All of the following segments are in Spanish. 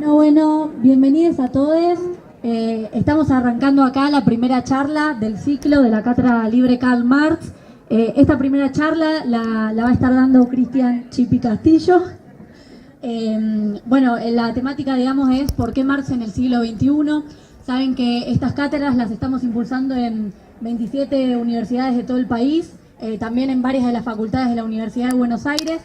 Bueno, bienvenidos a todos. Estamos arrancando acá la primera charla del ciclo de la Cátedra Libre Karl Marx. Esta primera charla la va a estar dando Cristian Chipi Castillo. La temática, digamos, es ¿por qué Marx en el siglo XXI? Saben que estas cátedras las estamos impulsando en 27 universidades de todo el país, también en varias de las facultades de la Universidad de Buenos Aires.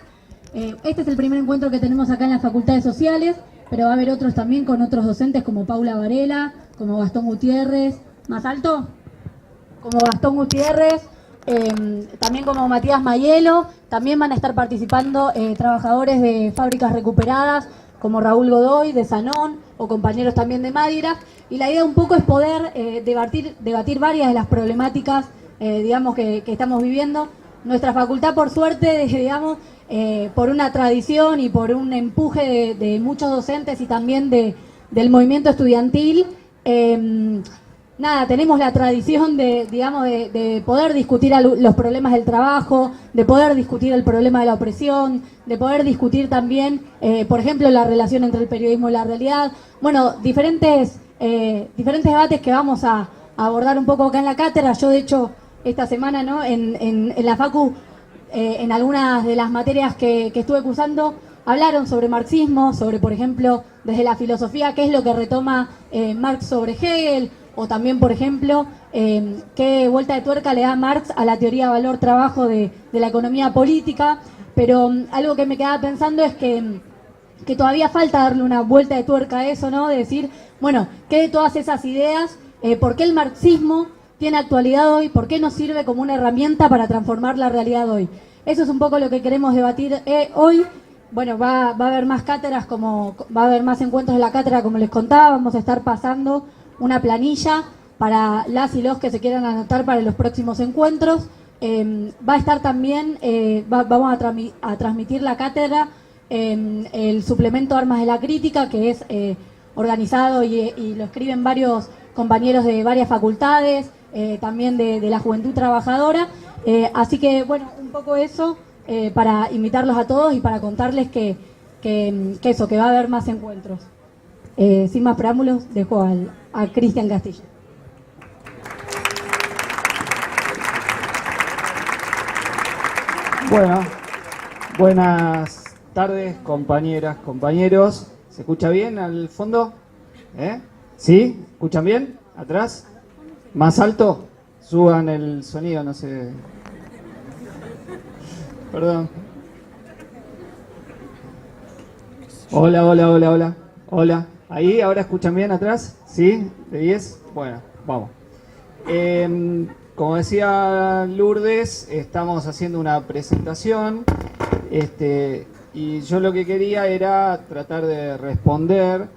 Este es el primer encuentro que tenemos acá en las facultades sociales, pero va a haber otros también con otros docentes como Paula Varela, como Gastón Gutiérrez, ¿más alto? Como Gastón Gutiérrez, también como Matías Mayelo. También van a estar participando trabajadores de fábricas recuperadas como Raúl Godoy de Sanón o compañeros también de Madigraf. Y la idea un poco es poder debatir varias de las problemáticas que estamos viviendo. Nuestra facultad, por suerte, digamos, por una tradición y por un empuje de muchos docentes y también del movimiento estudiantil, tenemos la tradición de poder discutir los problemas del trabajo, de poder discutir el problema de la opresión, de poder discutir también, por ejemplo, la relación entre el periodismo y la realidad. Bueno, diferentes debates que vamos a abordar un poco acá en la cátedra. Yo, de hecho, esta semana, ¿no?, en la Facu, en algunas de las materias que estuve cursando, hablaron sobre marxismo, sobre, por ejemplo, desde la filosofía, qué es lo que retoma Marx sobre Hegel, o también, por ejemplo, qué vuelta de tuerca le da Marx a la teoría valor-trabajo de la economía política. Pero algo que me quedaba pensando es que todavía falta darle una vuelta de tuerca a eso, ¿no? De decir, bueno, ¿qué de todas esas ideas? ¿Por qué el marxismo tiene actualidad hoy? ¿Por qué nos sirve como una herramienta para transformar la realidad hoy? Eso es un poco lo que queremos debatir hoy. Bueno, va a haber más cátedras, va a haber más encuentros de la cátedra, como les contaba. Vamos a estar pasando una planilla para las y los que se quieran anotar para los próximos encuentros. Va a estar también, vamos a transmitir la cátedra en el suplemento Armas de la Crítica, que es organizado y lo escriben varios compañeros de varias facultades, también de la Juventud Trabajadora. Así que, bueno, un poco eso para invitarlos a todos y para contarles que va a haber más encuentros. Sin más preámbulos, dejo a Cristian Castillo. Bueno, buenas tardes, compañeras, compañeros. ¿Se escucha bien al fondo? ¿Sí? ¿Escuchan bien? ¿Atrás? ¿Más alto? Suban el sonido, no sé. Perdón. Hola, hola, hola, hola. Hola. ¿Ahí? ¿Ahora escuchan bien atrás? ¿Sí? ¿De 10? Bueno, vamos. Como decía Lourdes, estamos haciendo una presentación. Y yo lo que quería era tratar de responder,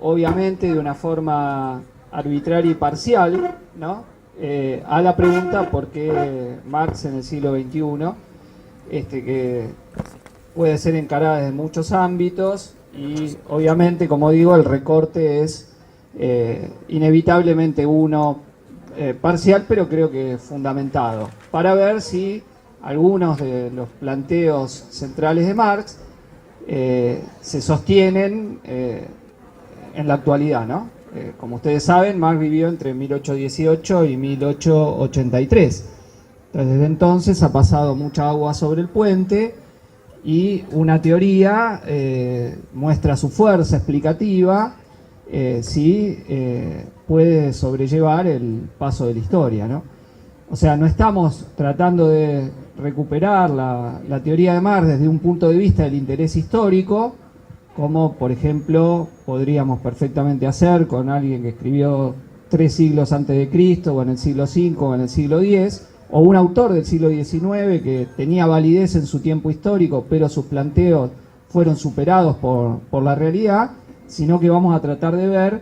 obviamente de una forma arbitraria y parcial, ¿no?, a la pregunta ¿por qué Marx en el siglo XXI? Que puede ser encarada desde muchos ámbitos y obviamente, como digo, el recorte es inevitablemente uno parcial, pero creo que fundamentado, para ver si algunos de los planteos centrales de Marx se sostienen en la actualidad, ¿no? Como ustedes saben, Marx vivió entre 1818 y 1883. Entonces, desde entonces ha pasado mucha agua sobre el puente y una teoría muestra su fuerza explicativa si puede sobrellevar el paso de la historia, ¿no? O sea, no estamos tratando de recuperar la teoría de Marx desde un punto de vista del interés histórico, como por ejemplo podríamos perfectamente hacer con alguien que escribió 3 siglos antes de Cristo, o en el siglo V, o en el siglo X, o un autor del siglo XIX que tenía validez en su tiempo histórico, pero sus planteos fueron superados por la realidad, sino que vamos a tratar de ver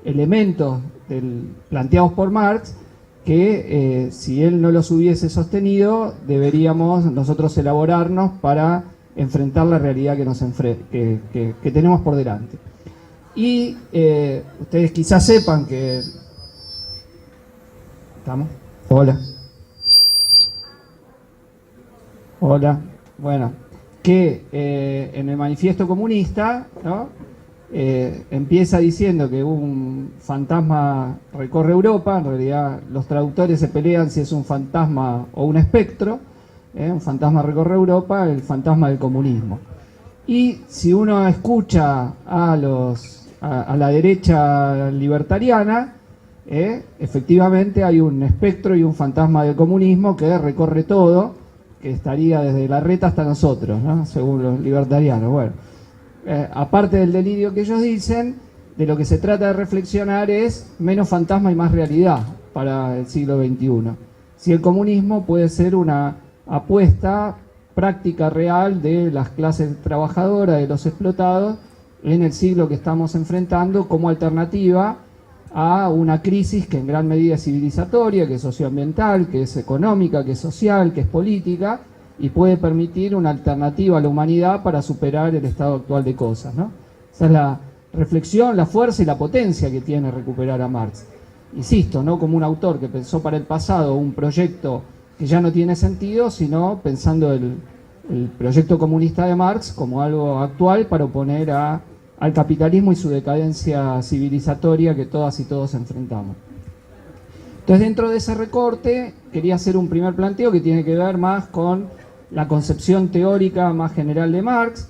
elementos planteados por Marx que si él no los hubiese sostenido, deberíamos nosotros elaborarnos para enfrentar la realidad que tenemos por delante. Y ustedes quizás sepan que... ¿Estamos? Hola. Hola. Bueno, que en el manifiesto comunista, ¿no?, empieza diciendo que un fantasma recorre Europa. En realidad los traductores se pelean si es un fantasma o un espectro. Un fantasma recorre Europa, el fantasma del comunismo. Y si uno escucha a la derecha libertariana, efectivamente hay un espectro y un fantasma del comunismo que recorre todo, que estaría desde la reta hasta nosotros, ¿no? Según los libertarianos. Bueno, aparte del delirio que ellos dicen, de lo que se trata de reflexionar es menos fantasma y más realidad para el siglo XXI. Si el comunismo puede ser una apuesta práctica real de las clases trabajadoras, de los explotados, en el siglo que estamos enfrentando, como alternativa a una crisis que en gran medida es civilizatoria, que es socioambiental, que es económica, que es social, que es política, y puede permitir una alternativa a la humanidad para superar el estado actual de cosas, ¿no? Esa es la reflexión, la fuerza y la potencia que tiene recuperar a Marx. Insisto, no como un autor que pensó para el pasado un proyecto que ya no tiene sentido, sino pensando el proyecto comunista de Marx como algo actual para oponer al capitalismo y su decadencia civilizatoria que todas y todos enfrentamos. Entonces, dentro de ese recorte, quería hacer un primer planteo que tiene que ver más con la concepción teórica más general de Marx,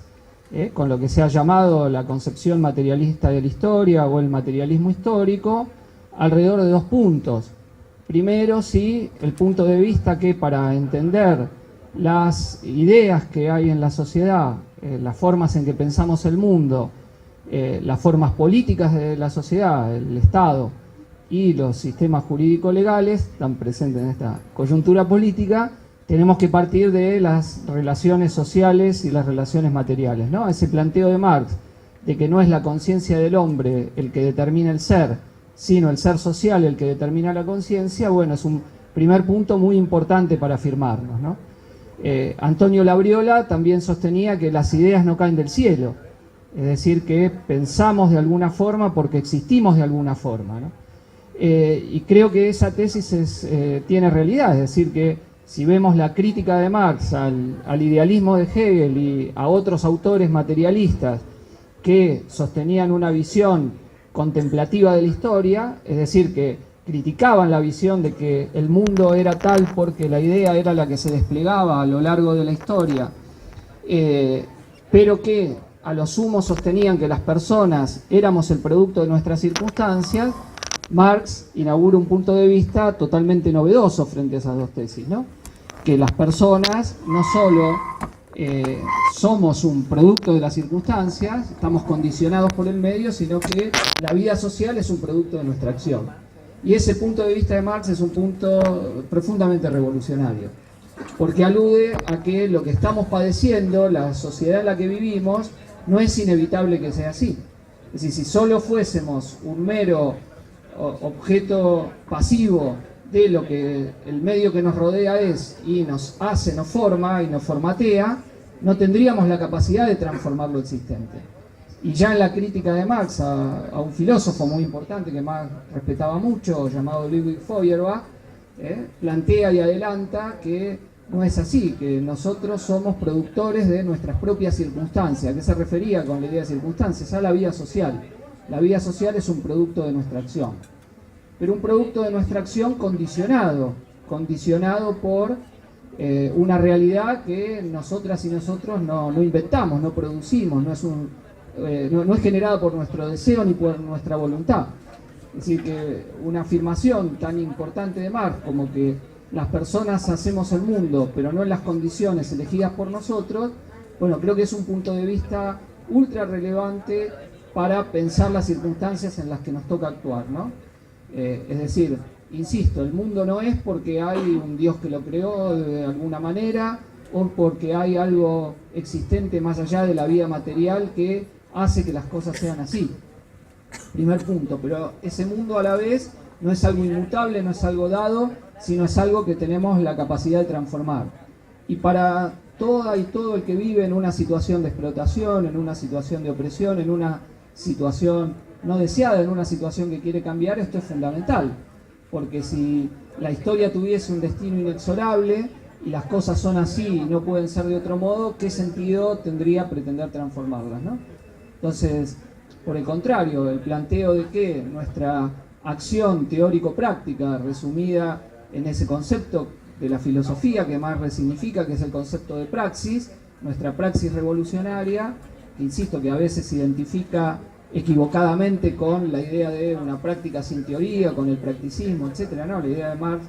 con lo que se ha llamado la concepción materialista de la historia o el materialismo histórico, alrededor de dos puntos. Primero, sí, el punto de vista que para entender las ideas que hay en la sociedad, las formas en que pensamos el mundo, las formas políticas de la sociedad, el Estado y los sistemas jurídico-legales están presentes en esta coyuntura política, tenemos que partir de las relaciones sociales y las relaciones materiales, ¿no? Ese planteo de Marx de que no es la conciencia del hombre el que determina el ser, sino el ser social el que determina la conciencia, bueno, es un primer punto muy importante para afirmarnos, ¿no? Antonio Labriola también sostenía que las ideas no caen del cielo, es decir, que pensamos de alguna forma porque existimos de alguna forma, ¿no? Y creo que esa tesis tiene realidad, es decir, que si vemos la crítica de Marx al idealismo de Hegel y a otros autores materialistas que sostenían una visión contemplativa de la historia, es decir, que criticaban la visión de que el mundo era tal porque la idea era la que se desplegaba a lo largo de la historia, pero que a lo sumo sostenían que las personas éramos el producto de nuestras circunstancias, Marx inaugura un punto de vista totalmente novedoso frente a esas dos tesis, ¿no? Que las personas no solo somos un producto de las circunstancias, estamos condicionados por el medio, sino que la vida social es un producto de nuestra acción. Y ese punto de vista de Marx es un punto profundamente revolucionario, porque alude a que lo que estamos padeciendo, la sociedad en la que vivimos, no es inevitable que sea así. Es decir, si solo fuésemos un mero objeto pasivo de lo que el medio que nos rodea es y nos hace, nos forma y nos formatea, no tendríamos la capacidad de transformar lo existente. Y ya en la crítica de Marx a un filósofo muy importante que Marx respetaba mucho, llamado Ludwig Feuerbach, plantea y adelanta que no es así, que nosotros somos productores de nuestras propias circunstancias. ¿A qué se refería con la idea de circunstancias? A la vida social. La vida social es un producto de nuestra acción, pero un producto de nuestra acción condicionado por una realidad que nosotras y nosotros no inventamos, no producimos, no es generada por nuestro deseo ni por nuestra voluntad. Es decir, que una afirmación tan importante de Marx como que las personas hacemos el mundo, pero no en las condiciones elegidas por nosotros, bueno, creo que es un punto de vista ultra relevante para pensar las circunstancias en las que nos toca actuar, ¿no? Es decir, insisto, el mundo no es porque hay un Dios que lo creó de alguna manera o porque hay algo existente más allá de la vida material que hace que las cosas sean así. Primer punto, pero ese mundo a la vez no es algo inmutable, no es algo dado, sino es algo que tenemos la capacidad de transformar. Y para toda y todo el que vive en una situación de explotación, en una situación de opresión, en una situación no deseada, en una situación que quiere cambiar, esto es fundamental. Porque si la historia tuviese un destino inexorable y las cosas son así y no pueden ser de otro modo, ¿qué sentido tendría pretender transformarlas, ¿no? Entonces, Por el contrario, el planteo de que nuestra acción teórico-práctica, resumida en ese concepto de la filosofía que Marx resignifica, que es el concepto de praxis, nuestra praxis revolucionaria, que insisto que a veces se identifica equivocadamente con la idea de una práctica sin teoría, con el practicismo, etcétera. No, la idea de Marx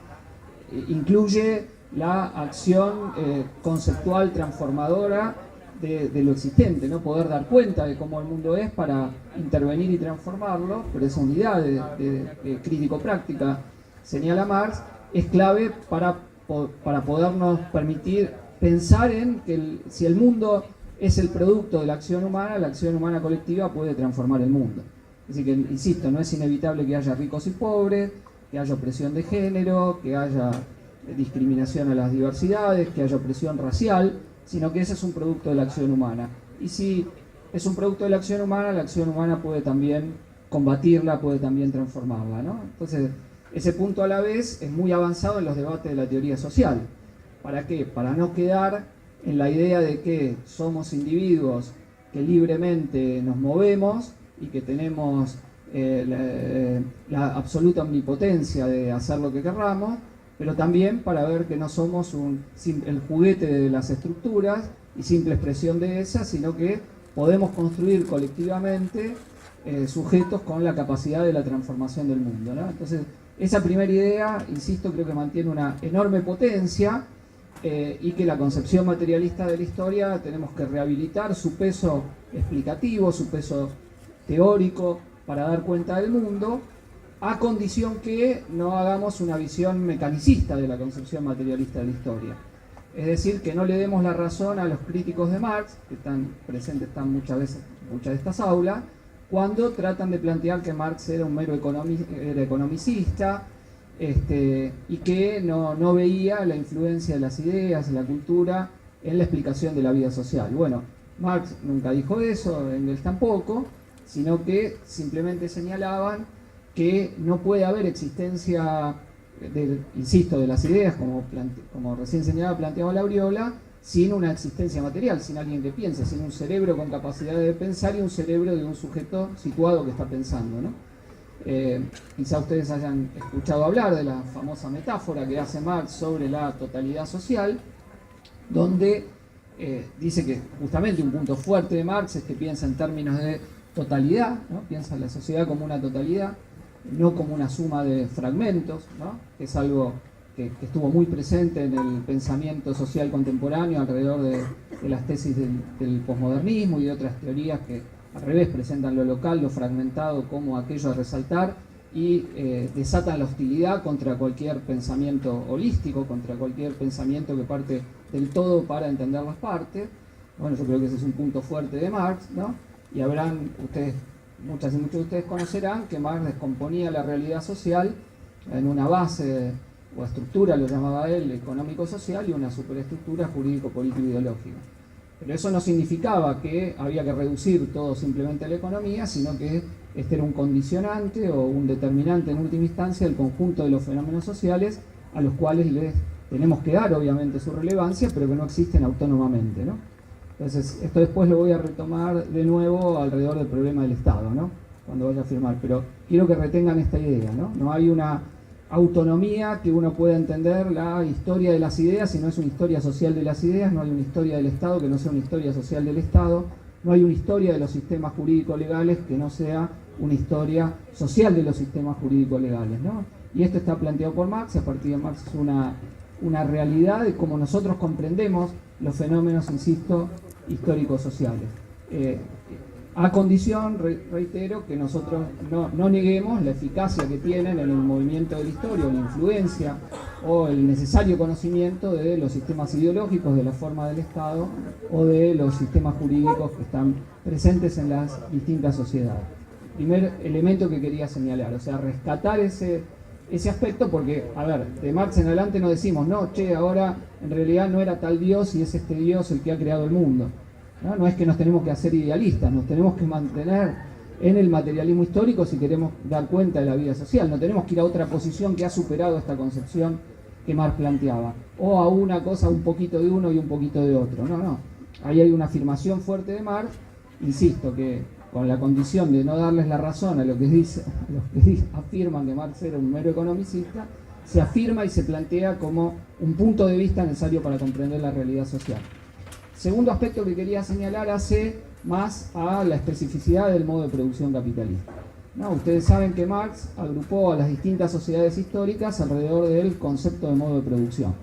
incluye la acción conceptual transformadora de lo existente, ¿no? Poder dar cuenta de cómo el mundo es para intervenir y transformarlo, pero esa unidad de crítico-práctica, señala Marx, es clave para podernos permitir pensar en que si el mundo es el producto de la acción humana colectiva puede transformar el mundo. Así que, insisto, no es inevitable que haya ricos y pobres, que haya opresión de género, que haya discriminación a las diversidades, que haya opresión racial, sino que ese es un producto de la acción humana. Y si es un producto de la acción humana puede también combatirla, puede también transformarla, ¿no? Entonces, ese punto a la vez es muy avanzado en los debates de la teoría social. ¿Para qué? Para no quedar en la idea de que somos individuos que libremente nos movemos y que tenemos la absoluta omnipotencia de hacer lo que querramos, pero también para ver que no somos el juguete de las estructuras y simple expresión de esas, sino que podemos construir colectivamente sujetos con la capacidad de la transformación del mundo, ¿no? Entonces, esa primera idea, insisto, creo que mantiene una enorme potencia, y que la concepción materialista de la historia tenemos que rehabilitar su peso explicativo, su peso teórico para dar cuenta del mundo, a condición que no hagamos una visión mecanicista de la concepción materialista de la historia. Es decir, que no le demos la razón a los críticos de Marx, que están presentes muchas veces en muchas de estas aulas, cuando tratan de plantear que Marx era un mero economicista, y que no veía la influencia de las ideas, de la cultura, en la explicación de la vida social. Bueno, Marx nunca dijo eso, Engels tampoco, sino que simplemente señalaban que no puede haber existencia, insisto, de las ideas, como recién señalaba, planteaba Labriola, sin una existencia material, sin alguien que piense, sin un cerebro con capacidad de pensar y un cerebro de un sujeto situado que está pensando, ¿no? Quizá ustedes hayan escuchado hablar de la famosa metáfora que hace Marx sobre la totalidad social, donde dice que justamente un punto fuerte de Marx es que piensa en términos de totalidad, ¿no? Piensa en la sociedad como una totalidad, no como una suma de fragmentos, ¿no? Que es algo que estuvo muy presente en el pensamiento social contemporáneo alrededor de las tesis del posmodernismo y de otras teorías que al revés presentan lo local, lo fragmentado como aquello a resaltar y desatan la hostilidad contra cualquier pensamiento holístico, contra cualquier pensamiento que parte del todo para entender las partes. Bueno, yo creo que ese es un punto fuerte de Marx, ¿no? Y muchas y muchos de ustedes conocerán que Marx descomponía la realidad social en una base o estructura, lo llamaba él, económico-social, y una superestructura jurídico-político-ideológica. Pero eso no significaba que había que reducir todo simplemente a la economía, sino que este era un condicionante o un determinante en última instancia del conjunto de los fenómenos sociales a los cuales les tenemos que dar obviamente su relevancia, pero que no existen autónomamente, ¿no? Entonces, esto después lo voy a retomar de nuevo alrededor del problema del Estado, ¿no? Cuando vaya a firmar, pero quiero que retengan esta idea, ¿no? No hay una autonomía que uno pueda entender la historia de las ideas, si no es una historia social de las ideas, no hay una historia del Estado que no sea una historia social del Estado, no hay una historia de los sistemas jurídicos legales que no sea una historia social de los sistemas jurídicos legales, ¿no? Y esto está planteado por Marx, y a partir de Marx es una realidad de cómo nosotros comprendemos los fenómenos, insisto, históricos sociales. A condición, reitero, que nosotros no neguemos la eficacia que tienen en el movimiento de la historia, o la influencia, o el necesario conocimiento de los sistemas ideológicos, de la forma del Estado, o de los sistemas jurídicos que están presentes en las distintas sociedades. Primer elemento que quería señalar, o sea, rescatar ese aspecto, porque, a ver, de Marx en adelante no decimos, no, ahora en realidad no era tal Dios y es este Dios el que ha creado el mundo. No es que nos tenemos que hacer idealistas, nos tenemos que mantener en el materialismo histórico si queremos dar cuenta de la vida social. No tenemos que ir a otra posición que ha superado esta concepción que Marx planteaba, o a una cosa, un poquito de uno y un poquito de otro. No. Ahí hay una afirmación fuerte de Marx, insisto, que con la condición de no darles la razón a los que afirman que Marx era un mero economicista, se afirma y se plantea como un punto de vista necesario para comprender la realidad social. Segundo aspecto que quería señalar hace más a la especificidad del modo de producción capitalista. ¿No? Ustedes saben que Marx agrupó a las distintas sociedades históricas alrededor del concepto de modo de producción.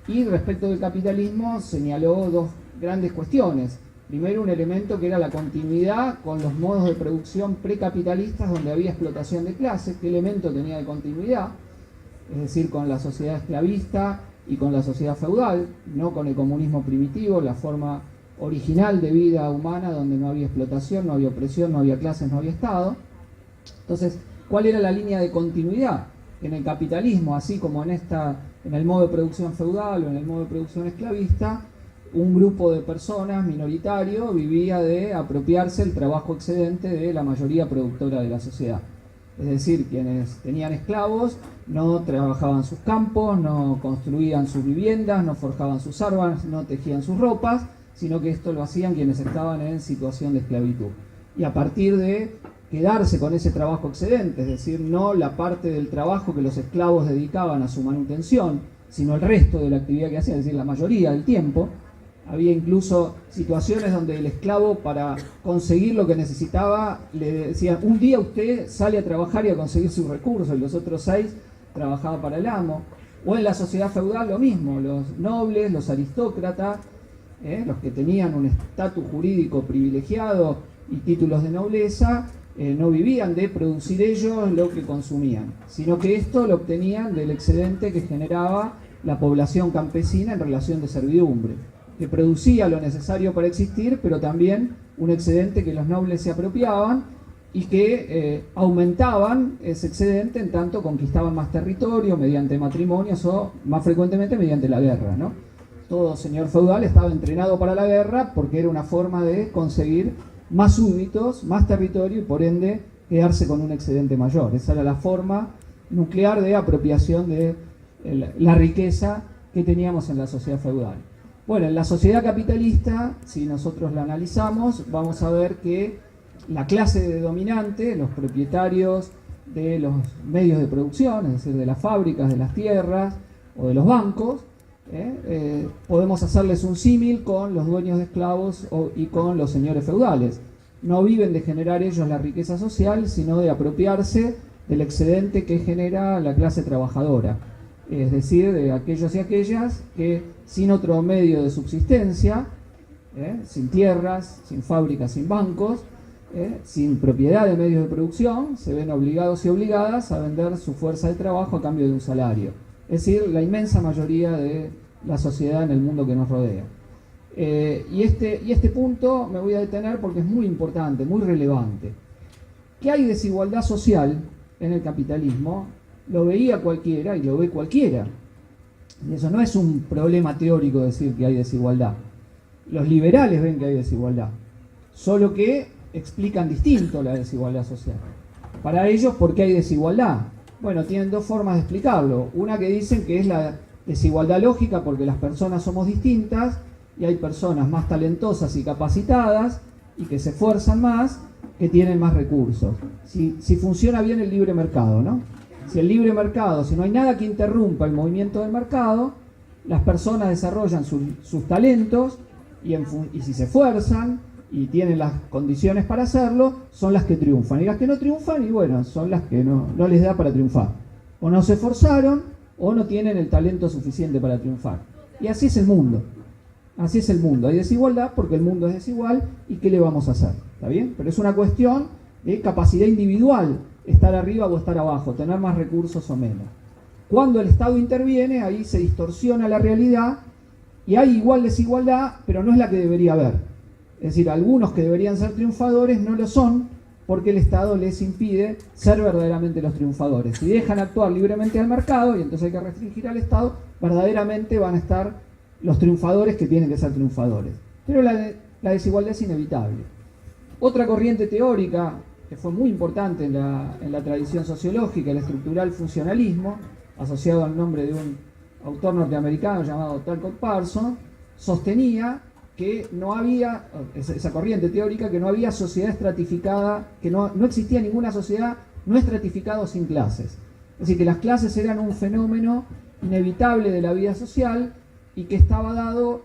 Y respecto del capitalismo señaló dos grandes cuestiones. Primero, un elemento que era la continuidad con los modos de producción precapitalistas donde había explotación de clases. ¿Qué elemento tenía de continuidad? Es decir, con la sociedad esclavista y con la sociedad feudal, no con el comunismo primitivo, la forma original de vida humana donde no había explotación, no había opresión, no había clases, no había Estado. Entonces, ¿cuál era la línea de continuidad? En el capitalismo, así como en el modo de producción feudal o en el modo de producción esclavista, un grupo de personas minoritario vivía de apropiarse el trabajo excedente de la mayoría productora de la sociedad. Es decir, quienes tenían esclavos no trabajaban sus campos, no construían sus viviendas, no forjaban sus armas, no tejían sus ropas, sino que esto lo hacían quienes estaban en situación de esclavitud. Y a partir de quedarse con ese trabajo excedente, es decir, no la parte del trabajo que los esclavos dedicaban a su manutención, sino el resto de la actividad que hacían, es decir, la mayoría del tiempo. Había incluso situaciones donde el esclavo, para conseguir lo que necesitaba, le decían: un día usted sale a trabajar y a conseguir sus recursos, y los otros 6 trabajaban para el amo. O en la sociedad feudal lo mismo, los nobles, los aristócratas, los que tenían un estatus jurídico privilegiado y títulos de nobleza, no vivían de producir ellos lo que consumían, sino que esto lo obtenían del excedente que generaba la población campesina en relación de servidumbre, que producía lo necesario para existir, pero también un excedente que los nobles se apropiaban y que aumentaban ese excedente en tanto conquistaban más territorio mediante matrimonios o más frecuentemente mediante la guerra, ¿no? Todo señor feudal estaba entrenado para la guerra porque era una forma de conseguir más súbditos, más territorio y por ende quedarse con un excedente mayor. Esa era la forma nuclear de apropiación de la riqueza que teníamos en la sociedad feudal. Bueno, en la sociedad capitalista, si nosotros la analizamos, vamos a ver que la clase dominante, los propietarios de los medios de producción, es decir, de las fábricas, de las tierras o de los bancos, podemos hacerles un símil con los dueños de esclavos y con los señores feudales. No viven de generar ellos la riqueza social, sino de apropiarse del excedente que genera la clase trabajadora. Es decir, de aquellos y aquellas que sin otro medio de subsistencia, sin tierras, sin fábricas, sin bancos, sin propiedad de medios de producción, se ven obligados y obligadas a vender su fuerza de trabajo a cambio de un salario. Es decir, la inmensa mayoría de la sociedad en el mundo que nos rodea. Y este punto me voy a detener porque es muy importante, muy relevante. ¿Qué hay desigualdad social en el capitalismo? Lo veía cualquiera y lo ve cualquiera. Y eso no es un problema teórico decir que hay desigualdad. Los liberales ven que hay desigualdad, solo que explican distinto la desigualdad social. Para ellos, ¿por qué hay desigualdad? Bueno, tienen dos formas de explicarlo. Una que dicen que es la desigualdad lógica porque las personas somos distintas y hay personas más talentosas y capacitadas y que se esfuerzan más, que tienen más recursos. Si funciona bien el libre mercado, ¿no? Si el libre mercado, si no hay nada que interrumpa el movimiento del mercado, las personas desarrollan sus talentos y si se esfuerzan y tienen las condiciones para hacerlo, son las que triunfan. Y las que no triunfan, y bueno, son las que no les da para triunfar. O no se esforzaron o no tienen el talento suficiente para triunfar. Y así es el mundo. Así es el mundo. Hay desigualdad porque el mundo es desigual y ¿qué le vamos a hacer? ¿Está bien? Pero es una cuestión de capacidad individual, estar arriba o estar abajo, tener más recursos o menos. Cuando el Estado interviene, ahí se distorsiona la realidad y hay igual desigualdad, pero no es la que debería haber. Es decir, algunos que deberían ser triunfadores no lo son porque el Estado les impide ser verdaderamente los triunfadores. Si dejan actuar libremente al mercado, y entonces hay que restringir al Estado, verdaderamente van a estar los triunfadores que tienen que ser triunfadores. Pero la desigualdad es inevitable. Otra corriente teórica que fue muy importante en la tradición sociológica, el estructural funcionalismo, asociado al nombre de un autor norteamericano llamado Talcott Parsons, sostenía que no había, esa corriente teórica, que no había sociedad estratificada, que no existía ninguna sociedad no estratificada sin clases. Es decir, que las clases eran un fenómeno inevitable de la vida social y que estaba dado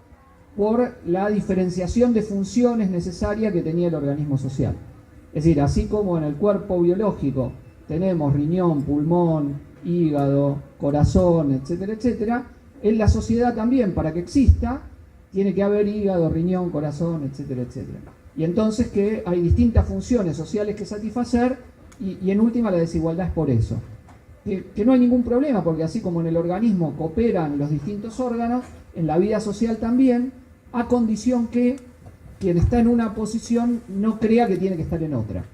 por la diferenciación de funciones necesarias que tenía el organismo social. Es decir, así como en el cuerpo biológico tenemos riñón, pulmón, hígado, corazón, etcétera, etcétera, en la sociedad también, para que exista, tiene que haber hígado, riñón, corazón, etcétera, etcétera. Y entonces que hay distintas funciones sociales que satisfacer y en última la desigualdad es por eso. Que no hay ningún problema, porque así como en el organismo cooperan los distintos órganos, en la vida social también, a condición que quien está en una posición no crea que tiene que estar en otra.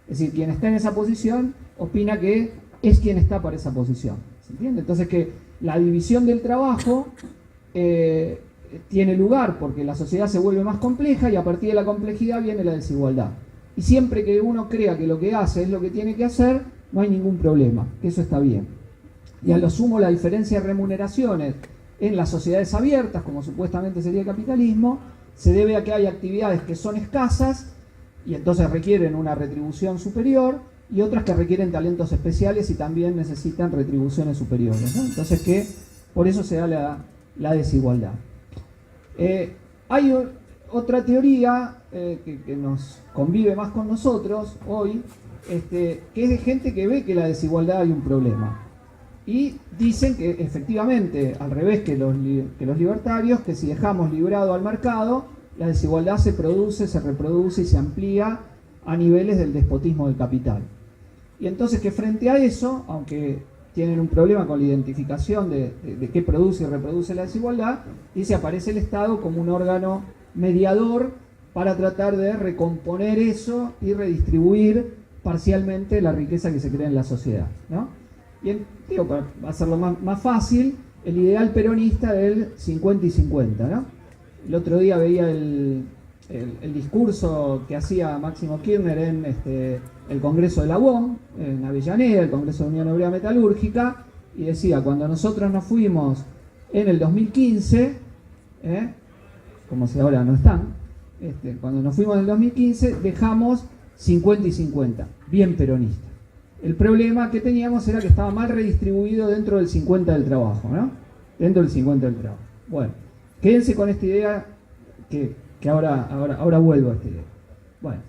Es decir, quien está en esa posición opina que es quien está para esa posición. ¿Se entiende? Entonces que la división del trabajo tiene lugar porque la sociedad se vuelve más compleja y a partir de la complejidad viene la desigualdad. Y siempre que uno crea que lo que hace es lo que tiene que hacer, no hay ningún problema, que eso está bien. Y a lo sumo la diferencia de remuneraciones en las sociedades abiertas, como supuestamente sería el capitalismo, se debe a que hay actividades que son escasas y entonces requieren una retribución superior y otras que requieren talentos especiales y también necesitan retribuciones superiores, ¿no? Entonces que por eso se da la desigualdad. Hay otra teoría que nos convive más con nosotros hoy, que es de gente que ve que la desigualdad hay un problema. Y dicen que efectivamente, al revés que los libertarios, que si dejamos librado al mercado, la desigualdad se produce, se reproduce y se amplía a niveles del despotismo del capital. Y entonces que frente a eso, aunque tienen un problema con la identificación de qué produce y reproduce la desigualdad, dice aparece el Estado como un órgano mediador para tratar de recomponer eso y redistribuir parcialmente la riqueza que se crea en la sociedad, ¿no? Y digo, para hacerlo más fácil, el ideal peronista del 50 y 50, ¿no? El otro día veía el discurso que hacía Máximo Kirchner en el Congreso de la UOM, en Avellaneda, el Congreso de Unión Obrera Metalúrgica, y decía, cuando nosotros nos fuimos en el 2015, como si ahora no están, cuando nos fuimos en el 2015, dejamos 50 y 50, bien peronista. El problema que teníamos era que estaba mal redistribuido dentro del 50 del trabajo, ¿no? Dentro del 50 del trabajo. Bueno, quédense con esta idea que ahora vuelvo a esta idea. Bueno,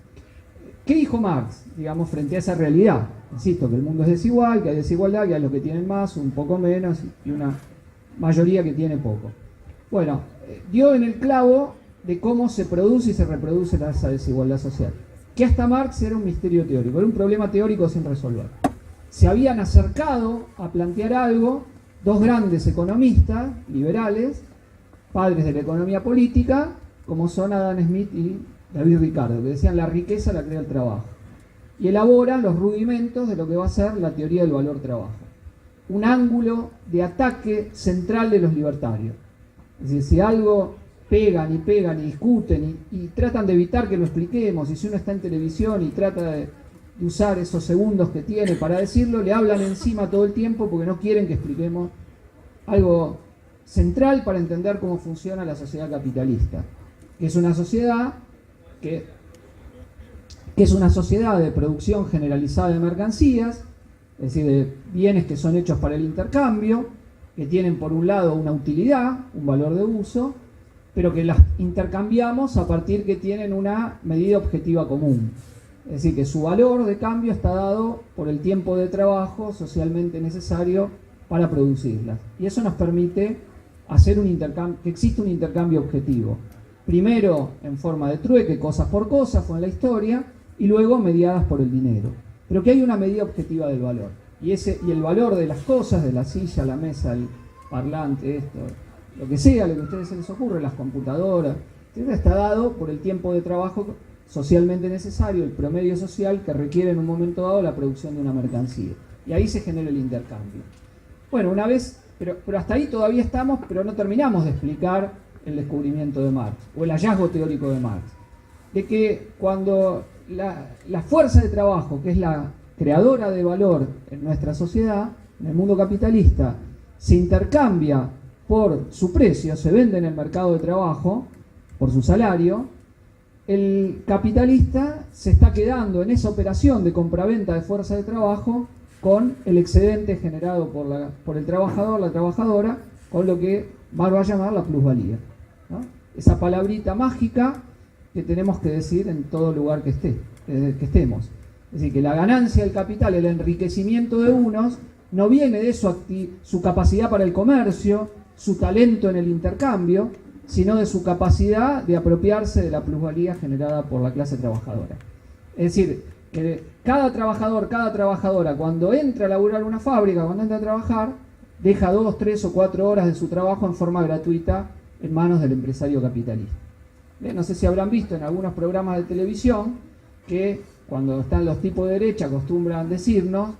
¿qué dijo Marx, digamos, frente a esa realidad? Insisto, que el mundo es desigual, que hay desigualdad, que hay los que tienen más, un poco menos y una mayoría que tiene poco. Bueno, dio en el clavo de cómo se produce y se reproduce esa desigualdad social, que hasta Marx era un misterio teórico, era un problema teórico sin resolver. Se habían acercado a plantear algo dos grandes economistas liberales, padres de la economía política, como son Adam Smith y David Ricardo, que decían la riqueza la crea el trabajo. Y elaboran los rudimentos de lo que va a ser la teoría del valor trabajo. Un ángulo de ataque central de los libertarios. Es decir, si algo pegan y discuten y tratan de evitar que lo expliquemos, y si uno está en televisión y trata de usar esos segundos que tiene para decirlo, le hablan encima todo el tiempo porque no quieren que expliquemos algo central para entender cómo funciona la sociedad capitalista, que es una sociedad que es una sociedad de producción generalizada de mercancías, es decir, de bienes que son hechos para el intercambio, que tienen por un lado una utilidad, un valor de uso, pero que las intercambiamos a partir que tienen una medida objetiva común. Es decir, que su valor de cambio está dado por el tiempo de trabajo socialmente necesario para producirlas. Y eso nos permite hacer un intercambio, que existe un intercambio objetivo. Primero en forma de trueque, cosas por cosas, fue en la historia, y luego mediadas por el dinero. Pero que hay una medida objetiva del valor. Y el valor de las cosas, de la silla, la mesa, el parlante, esto, lo que sea, lo que a ustedes se les ocurre, las computadoras, está dado por el tiempo de trabajo socialmente necesario, el promedio social que requiere en un momento dado la producción de una mercancía. Y ahí se genera el intercambio. Bueno, una vez, pero hasta ahí todavía estamos, pero no terminamos de explicar el descubrimiento de Marx, o el hallazgo teórico de Marx. De que cuando la fuerza de trabajo, que es la creadora de valor en nuestra sociedad, en el mundo capitalista, se intercambia por su precio, se vende en el mercado de trabajo, por su salario, el capitalista se está quedando en esa operación de compraventa de fuerza de trabajo con el excedente generado por el trabajador, la trabajadora, con lo que Marx va a llamar la plusvalía, ¿no? Esa palabrita mágica que tenemos que decir en todo lugar que estemos. Es decir, que la ganancia del capital, el enriquecimiento de unos, no viene de su capacidad para el comercio, su talento en el intercambio, sino de su capacidad de apropiarse de la plusvalía generada por la clase trabajadora. Es decir, que cada trabajador, cada trabajadora, cuando entra a laburar una fábrica, cuando entra a trabajar, deja 2, 3 o 4 horas de su trabajo en forma gratuita en manos del empresario capitalista. No sé si habrán visto en algunos programas de televisión que cuando están los tipos de derecha acostumbran decirnos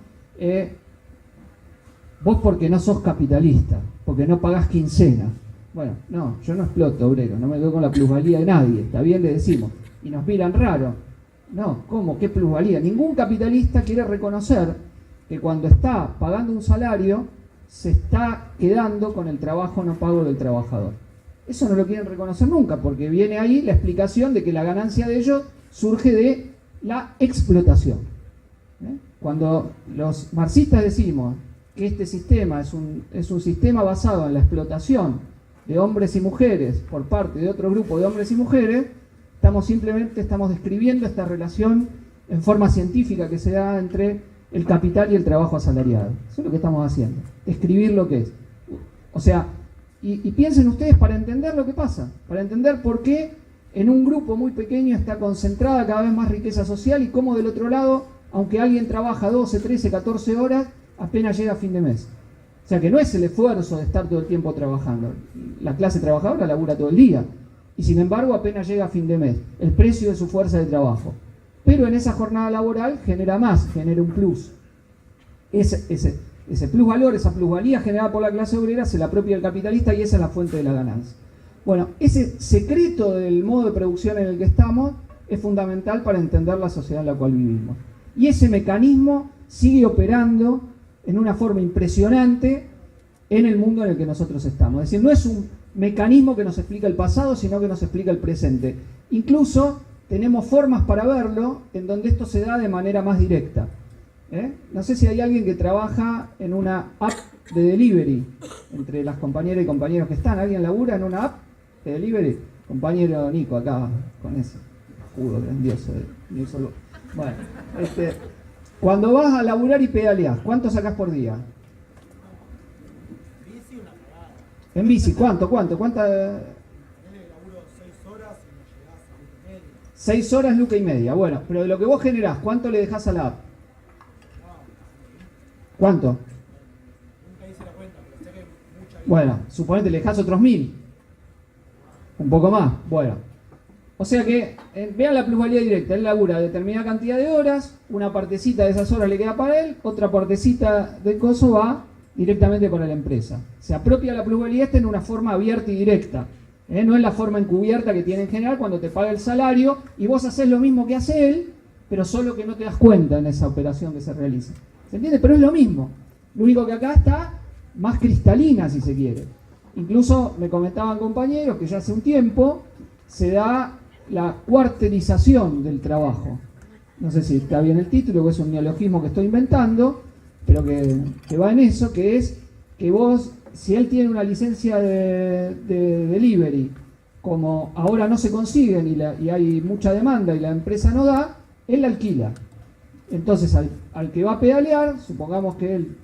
vos porque no sos capitalista, porque no pagás quincena. Bueno, no, yo no exploto obrero, no me quedo con la plusvalía de nadie, está bien, le decimos. Y nos miran raro. No, ¿cómo? ¿Qué plusvalía? Ningún capitalista quiere reconocer que cuando está pagando un salario se está quedando con el trabajo no pago del trabajador. Eso no lo quieren reconocer nunca, porque viene ahí la explicación de que la ganancia de ellos surge de la explotación. Cuando los marxistas decimos que este sistema es un sistema basado en la explotación de hombres y mujeres por parte de otro grupo de hombres y mujeres, simplemente estamos describiendo esta relación en forma científica que se da entre el capital y el trabajo asalariado. Eso es lo que estamos haciendo, describir lo que es. O sea, y piensen ustedes para entender lo que pasa, para entender por qué en un grupo muy pequeño está concentrada cada vez más riqueza social y cómo del otro lado, aunque alguien trabaja 12, 13, 14 horas, apenas llega a fin de mes. O sea que no es el esfuerzo de estar todo el tiempo trabajando. La clase trabajadora labura todo el día y sin embargo apenas llega a fin de mes. El precio de su fuerza de trabajo. Pero en esa jornada laboral genera más, genera un plus. Ese plus valor, esa plusvalía generada por la clase obrera se la apropia el capitalista y esa es la fuente de la ganancia. Bueno, ese secreto del modo de producción en el que estamos es fundamental para entender la sociedad en la cual vivimos. Y ese mecanismo sigue operando en una forma impresionante en el mundo en el que nosotros estamos. Es decir, no es un mecanismo que nos explica el pasado, sino que nos explica el presente. Incluso tenemos formas para verlo en donde esto se da de manera más directa. No sé si hay alguien que trabaja en una app de delivery, entre las compañeras y compañeros que están. ¿Alguien labura en una app de delivery? Compañero Nico acá, con ese escudo grandioso de solo. Bueno, cuando vas a laburar y pedaleás, ¿cuánto sacás por día? En bici, ¿cuánto? ¿Cuánta? 6 horas, luca y media. Bueno, pero de lo que vos generás, ¿cuánto le dejás a la app? ¿Cuánto? Bueno, suponete le dejás otros 1000. Un poco más. Bueno. O sea que, vean la plusvalía directa. Él labura determinada cantidad de horas, una partecita de esas horas le queda para él, otra partecita del coso va directamente para la empresa. Se apropia la plusvalía en una forma abierta y directa. No es la forma encubierta que tiene en general cuando te paga el salario y vos haces lo mismo que hace él, pero solo que no te das cuenta en esa operación que se realiza. ¿Se entiende? Pero es lo mismo. Lo único que acá está más cristalina, si se quiere. Incluso me comentaban compañeros que ya hace un tiempo se da la cuarterización del trabajo. No sé si está bien el título, que es un neologismo que estoy inventando, pero que va en eso, que es que vos, si él tiene una licencia de delivery, como ahora no se consiguen y hay mucha demanda y la empresa no da, él la alquila. Entonces al que va a pedalear, supongamos que él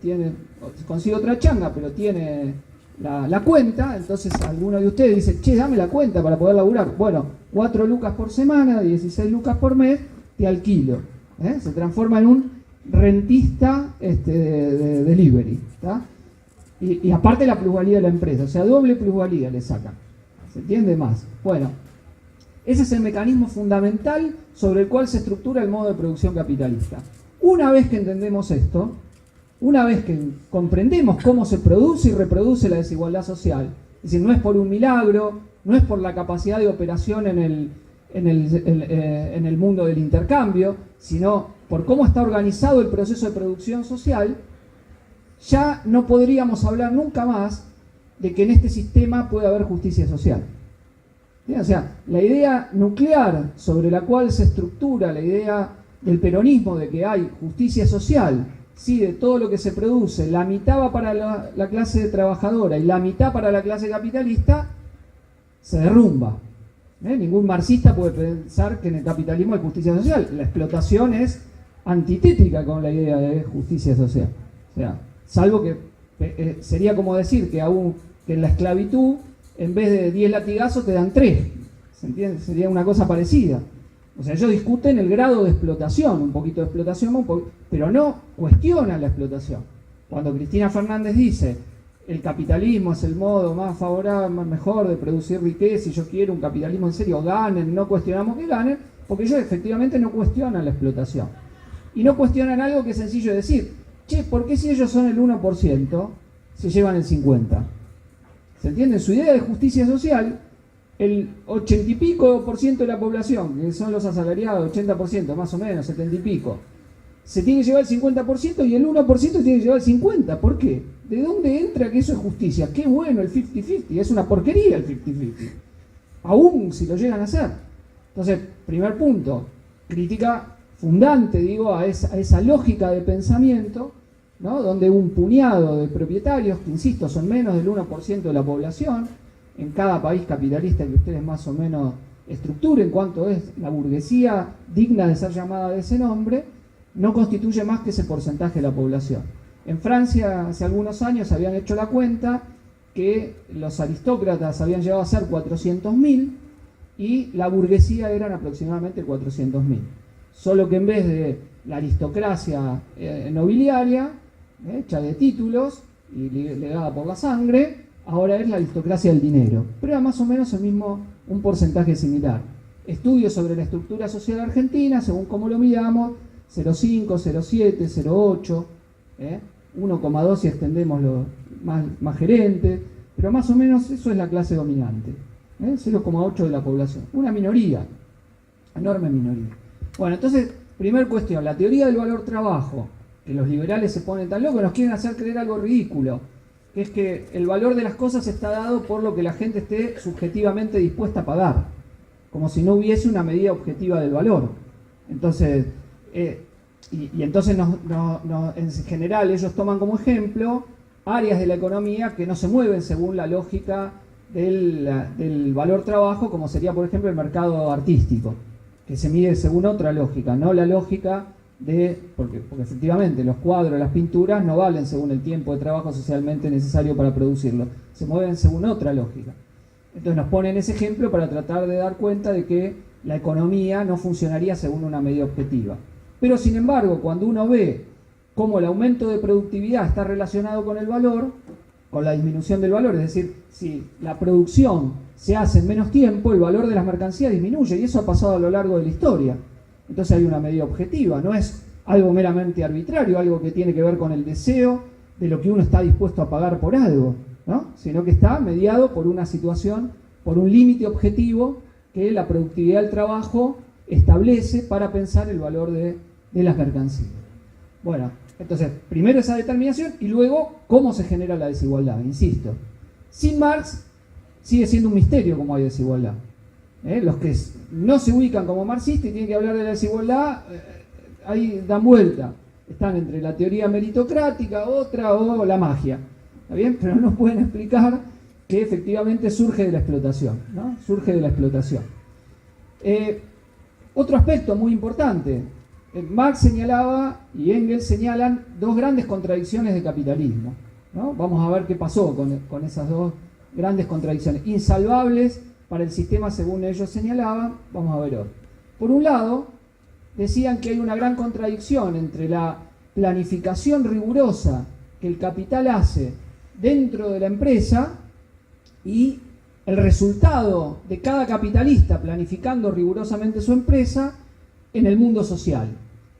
consigue otra changa, pero tiene la cuenta, entonces alguno de ustedes dice, che, dame la cuenta para poder laburar. Bueno, 4 lucas por semana, 16 lucas por mes, te alquilo. Se transforma en un rentista de delivery. ¿Tá? Y aparte la plusvalía de la empresa, o sea, doble plusvalía le sacan. ¿Se entiende más? Bueno, ese es el mecanismo fundamental sobre el cual se estructura el modo de producción capitalista. Una vez que entendemos esto, una vez que comprendemos cómo se produce y reproduce la desigualdad social, es decir, no es por un milagro, no es por la capacidad de operación en el mundo del intercambio, sino por cómo está organizado el proceso de producción social, ya no podríamos hablar nunca más de que en este sistema puede haber justicia social. O sea, la idea nuclear sobre la cual se estructura la idea del peronismo de que hay justicia social, sí, de todo lo que se produce, la mitad va para la clase trabajadora y la mitad para la clase capitalista, se derrumba. Ningún marxista puede pensar que en el capitalismo hay justicia social. La explotación es antitética con la idea de justicia social. O sea, salvo que sería como decir que en la esclavitud, en vez de 10 latigazos, te dan 3. ¿Se entiende? Sería una cosa parecida. O sea, ellos discuten el grado de explotación, un poquito de explotación, pero no cuestionan la explotación. Cuando Cristina Fernández dice el capitalismo es el modo más favorable, más mejor de producir riqueza y yo quiero un capitalismo en serio, ganen, no cuestionamos que ganen, porque ellos efectivamente no cuestionan la explotación. Y no cuestionan algo que es sencillo de decir, che, ¿por qué si ellos son el 1% se llevan el 50%? ¿Se entiende? Su idea de justicia social, el 80 y pico % de la población, que son los asalariados, 80% más o menos, 70 y pico, se tiene que llevar el 50% y el 1% tiene que llevar el 50%. ¿Por qué? ¿De dónde entra que eso es justicia? Qué bueno el 50-50, es una porquería el 50-50, aún si lo llegan a hacer. Entonces, primer punto, crítica fundante, digo, a esa lógica de pensamiento, ¿no? Donde un puñado de propietarios, que insisto, son menos del 1% de la población, en cada país capitalista que ustedes más o menos estructuren cuánto es la burguesía digna de ser llamada de ese nombre, no constituye más que ese porcentaje de la población. En Francia, hace algunos años, habían hecho la cuenta que los aristócratas habían llegado a ser 400.000 y la burguesía eran aproximadamente 400.000. Solo que en vez de la aristocracia nobiliaria, hecha de títulos y legada por la sangre, ahora es la aristocracia del dinero. Pero era más o menos un porcentaje similar. Estudios sobre la estructura social argentina, según cómo lo midamos, 0,5, 0,7, 0,8, 1,2 si extendemos los más gerentes, pero más o menos eso es la clase dominante, 0,8 de la población, una minoría, enorme minoría. Bueno, entonces, primer cuestión, la teoría del valor trabajo, que los liberales se ponen tan locos, nos quieren hacer creer algo ridículo, que es que el valor de las cosas está dado por lo que la gente esté subjetivamente dispuesta a pagar, como si no hubiese una medida objetiva del valor. Entonces, entonces en general ellos toman como ejemplo áreas de la economía que no se mueven según la lógica del valor trabajo, como sería por ejemplo el mercado artístico, que se mide según otra lógica, no la lógica porque efectivamente los cuadros, las pinturas no valen según el tiempo de trabajo socialmente necesario para producirlo, se mueven según otra lógica. Entonces nos ponen ese ejemplo para tratar de dar cuenta de que la economía no funcionaría según una medida objetiva. Pero sin embargo, cuando uno ve cómo el aumento de productividad está relacionado con el valor, con la disminución del valor, es decir, si la producción se hace en menos tiempo, el valor de las mercancías disminuye, y eso ha pasado a lo largo de la historia. Entonces hay una medida objetiva, no es algo meramente arbitrario, algo que tiene que ver con el deseo de lo que uno está dispuesto a pagar por algo, ¿no? Sino que está mediado por una situación, por un límite objetivo que la productividad del trabajo establece para pensar el valor de las mercancías. Bueno, entonces, primero esa determinación y luego cómo se genera la desigualdad, insisto. Sin Marx sigue siendo un misterio cómo hay desigualdad. Los que no se ubican como marxistas y tienen que hablar de la desigualdad, ahí dan vuelta. Están entre la teoría meritocrática, otra o la magia. ¿Está bien? Pero no pueden explicar que efectivamente surge de la explotación, ¿no? Surge de la explotación. Otro aspecto muy importante, Marx señalaba y Engels señalan dos grandes contradicciones de capitalismo, ¿no? Vamos a ver qué pasó con esas dos grandes contradicciones, insalvables para el sistema según ellos señalaban. Vamos a ver hoy. Por un lado, decían que hay una gran contradicción entre la planificación rigurosa que el capital hace dentro de la empresa y el resultado de cada capitalista planificando rigurosamente su empresa en el mundo social,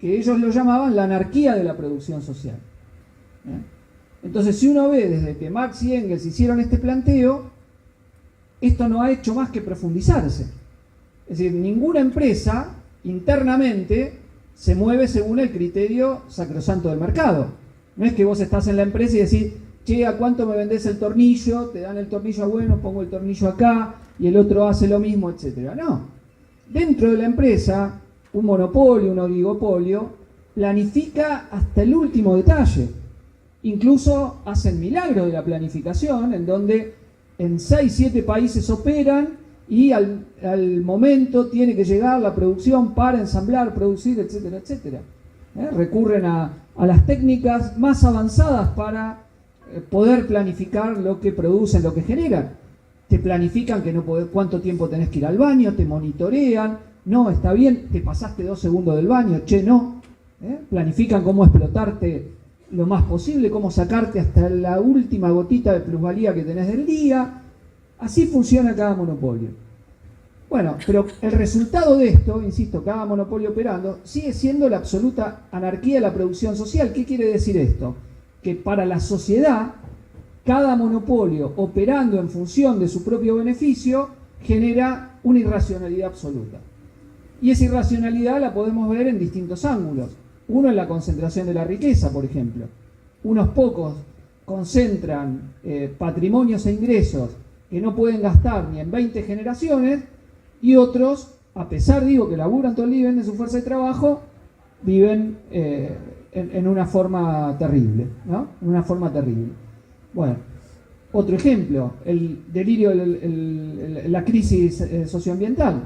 que ellos lo llamaban la anarquía de la producción social. Entonces, si uno ve desde que Marx y Engels hicieron este planteo, esto no ha hecho más que profundizarse. Es decir, ninguna empresa internamente se mueve según el criterio sacrosanto del mercado. No es que vos estás en la empresa y decís, che, ¿a cuánto me vendés el tornillo? Te dan el tornillo, bueno, pongo el tornillo acá, y el otro hace lo mismo, etcétera. No. Dentro de la empresa, un monopolio, un oligopolio, planifica hasta el último detalle. Incluso hacen milagros de la planificación, en donde en 6, 7 países operan y al momento tiene que llegar la producción para ensamblar, producir, etcétera, etcétera. Recurren a las técnicas más avanzadas para poder planificar lo que producen, lo que generan. Te planifican que no podés, cuánto tiempo tenés que ir al baño, te monitorean, no, está bien, te pasaste 2 segundos del baño, che, no. Planifican cómo explotarte lo más posible, cómo sacarte hasta la última gotita de plusvalía que tenés del día. Así funciona cada monopolio. Bueno, pero el resultado de esto, insisto, cada monopolio operando, sigue siendo la absoluta anarquía de la producción social. ¿Qué quiere decir esto? Que para la sociedad, cada monopolio operando en función de su propio beneficio genera una irracionalidad absoluta. Y esa irracionalidad la podemos ver en distintos ángulos. Uno en la concentración de la riqueza, por ejemplo. Unos pocos concentran patrimonios e ingresos que no pueden gastar ni en 20 generaciones, y otros, a pesar, digo, que laburan todo el día, venden su fuerza de trabajo, viven en una forma terrible, ¿no? En una forma terrible. Bueno, otro ejemplo, el delirio, la crisis socioambiental.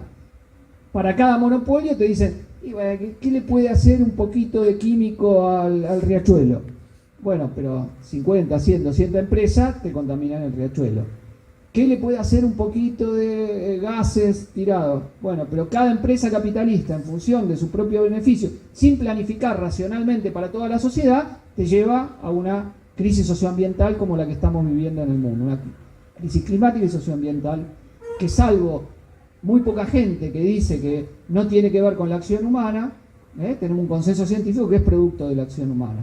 Para cada monopolio te dicen, y bueno, ¿qué le puede hacer un poquito de químico al riachuelo? Bueno, pero 50, 100, 200 empresas te contaminan el riachuelo. ¿Qué le puede hacer un poquito de gases tirados? Bueno, pero cada empresa capitalista, en función de su propio beneficio, sin planificar racionalmente para toda la sociedad, te lleva a una crisis socioambiental como la que estamos viviendo en el mundo. Una crisis climática y socioambiental que, salvo muy poca gente que dice que no tiene que ver con la acción humana, tenemos un consenso científico que es producto de la acción humana,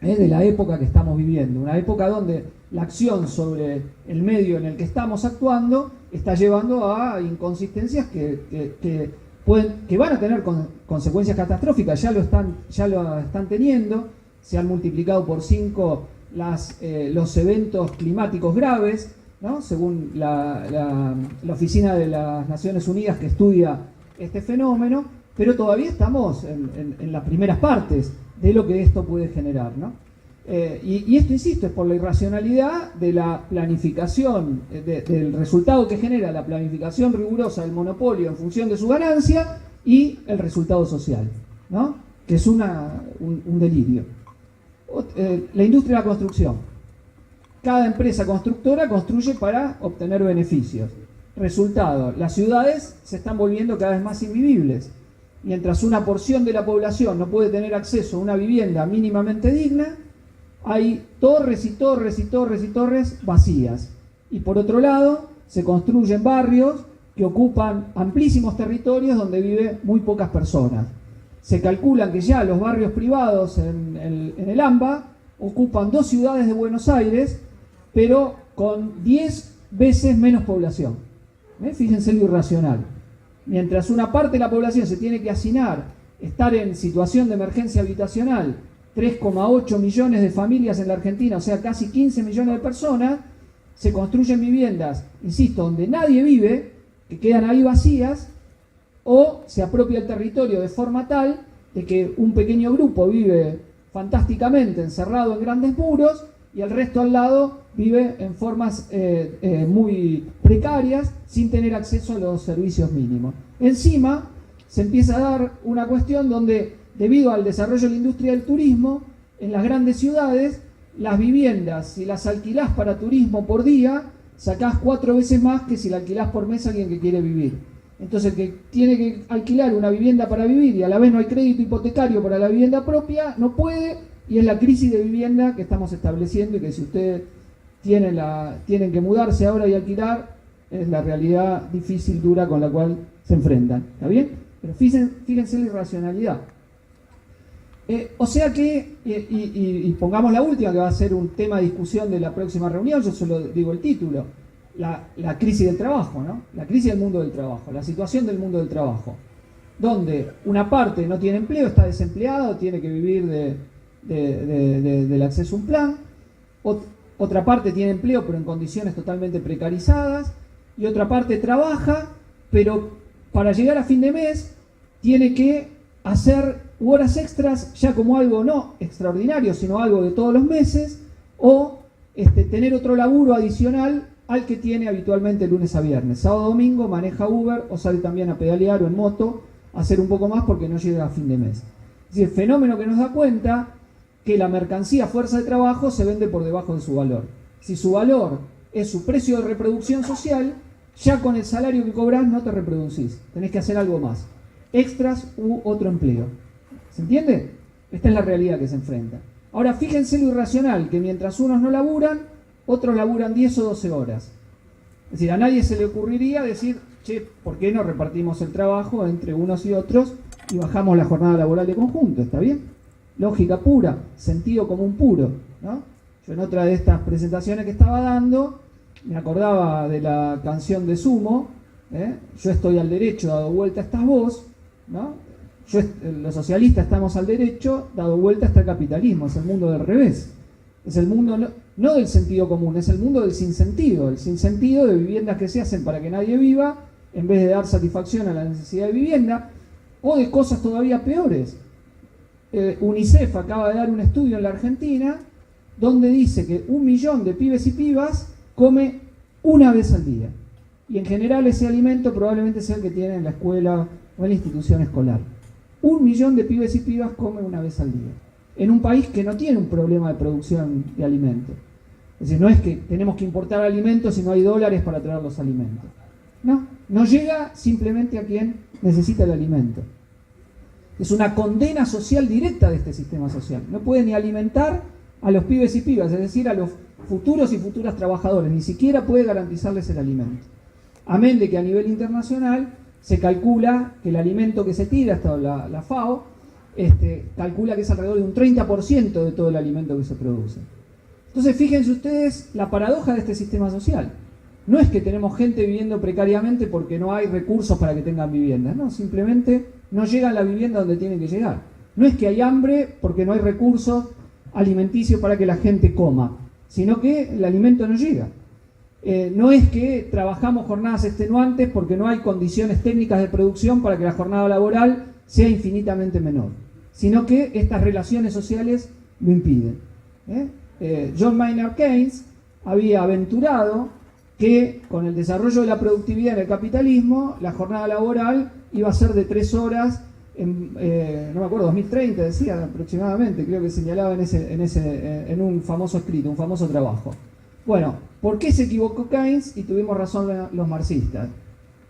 de la época que estamos viviendo, una época donde la acción sobre el medio en el que estamos actuando está llevando a inconsistencias que van a tener consecuencias catastróficas. Ya lo están teniendo. Se han multiplicado por 5 los eventos climáticos graves, ¿no? Según la Oficina de las Naciones Unidas que estudia este fenómeno, pero todavía estamos en las primeras partes de lo que esto puede generar, ¿no? Y esto, insisto, es por la irracionalidad de la planificación, del resultado que genera la planificación rigurosa del monopolio en función de su ganancia y el resultado social, ¿no? Que es un delirio. La industria de la construcción. Cada empresa constructora construye para obtener beneficios. Resultado, las ciudades se están volviendo cada vez más invivibles. Mientras una porción de la población no puede tener acceso a una vivienda mínimamente digna, hay torres y torres y torres y torres vacías. Y por otro lado, se construyen barrios que ocupan amplísimos territorios donde viven muy pocas personas. Se calcula que ya los barrios privados en el AMBA ocupan 2 ciudades de Buenos Aires, pero con 10 veces menos población. Fíjense lo irracional. Mientras una parte de la población se tiene que hacinar, estar en situación de emergencia habitacional, 3,8 millones de familias en la Argentina, o sea, casi 15 millones de personas, se construyen viviendas, insisto, donde nadie vive, que quedan ahí vacías, o se apropia el territorio de forma tal de que un pequeño grupo vive fantásticamente encerrado en grandes muros y el resto al lado vive en formas muy precarias, sin tener acceso a los servicios mínimos. Encima, se empieza a dar una cuestión donde, debido al desarrollo de la industria del turismo, en las grandes ciudades, las viviendas, si las alquilás para turismo por día, sacás 4 veces más que si la alquilás por mes a alguien que quiere vivir. Entonces, el que tiene que alquilar una vivienda para vivir y a la vez no hay crédito hipotecario para la vivienda propia, no puede, y es la crisis de vivienda que estamos estableciendo, y que si ustedes tienen que mudarse ahora y alquilar, es la realidad difícil, dura con la cual se enfrentan. ¿Está bien? Pero fíjense la irracionalidad. O sea que, y pongamos la última, que va a ser un tema de discusión de la próxima reunión, yo solo digo el título, la crisis del trabajo, ¿no? La crisis del mundo del trabajo, la situación del mundo del trabajo, donde una parte no tiene empleo, está desempleado, tiene que vivir del acceso a un plan, otra parte tiene empleo pero en condiciones totalmente precarizadas, y otra parte trabaja, pero para llegar a fin de mes tiene que hacer horas extras ya como algo no extraordinario, sino algo de todos los meses, o tener otro laburo adicional al que tiene habitualmente lunes a viernes. Sábado domingo maneja Uber o sale también a pedalear o en moto a hacer un poco más porque no llega a fin de mes. Es decir, el fenómeno que nos da cuenta que la mercancía fuerza de trabajo se vende por debajo de su valor. Si su valor es su precio de reproducción social, ya con el salario que cobrás no te reproducís. Tenés que hacer algo más. Extras u otro empleo. ¿Se entiende? Esta es la realidad que se enfrenta. Ahora fíjense lo irracional, que mientras unos no laburan, otros laburan 10 o 12 horas. Es decir, a nadie se le ocurriría decir, che, ¿por qué no repartimos el trabajo entre unos y otros y bajamos la jornada laboral de conjunto? ¿Está bien? Lógica pura, sentido común puro, ¿no? Yo en otra de estas presentaciones que estaba dando, me acordaba de la canción de Sumo, yo estoy al derecho, dado vuelta estás vos, ¿no? Los socialistas estamos al derecho, dado vuelta está el capitalismo, es el mundo del revés. Es el mundo no del sentido común, es el mundo del sinsentido. El sinsentido de viviendas que se hacen para que nadie viva, en vez de dar satisfacción a la necesidad de vivienda, o de cosas todavía peores. UNICEF acaba de dar un estudio en la Argentina donde dice que 1 millón de pibes y pibas come una vez al día. Y en general ese alimento probablemente sea el que tienen en la escuela o en la institución escolar. 1 millón de pibes y pibas come una vez al día. En un país que no tiene un problema de producción de alimentos. Es decir, no es que tenemos que importar alimentos y no hay dólares para traer los alimentos. No llega simplemente a quien necesita el alimento. Es una condena social directa de este sistema social. No puede ni alimentar a los pibes y pibas, es decir, a los futuros y futuras trabajadores. Ni siquiera puede garantizarles el alimento. Amén de que a nivel internacional se calcula que el alimento que se tira, hasta la FAO, calcula que es alrededor de un 30% de todo el alimento que se produce. Entonces, fíjense ustedes la paradoja de este sistema social. No es que tenemos gente viviendo precariamente porque no hay recursos para que tengan viviendas, no, simplemente no llegan a la vivienda donde tienen que llegar. No es que hay hambre porque no hay recursos alimenticios para que la gente coma, sino que el alimento no llega. No es que trabajamos jornadas extenuantes porque no hay condiciones técnicas de producción para que la jornada laboral sea infinitamente menor, sino que estas relaciones sociales lo impiden. John Maynard Keynes había aventurado que con el desarrollo de la productividad en el capitalismo, la jornada laboral iba a ser de 3 horas, no me acuerdo, 2030 decía aproximadamente, creo que señalaba en un famoso escrito, un famoso trabajo. Bueno, ¿por qué se equivocó Keynes y tuvimos razón los marxistas?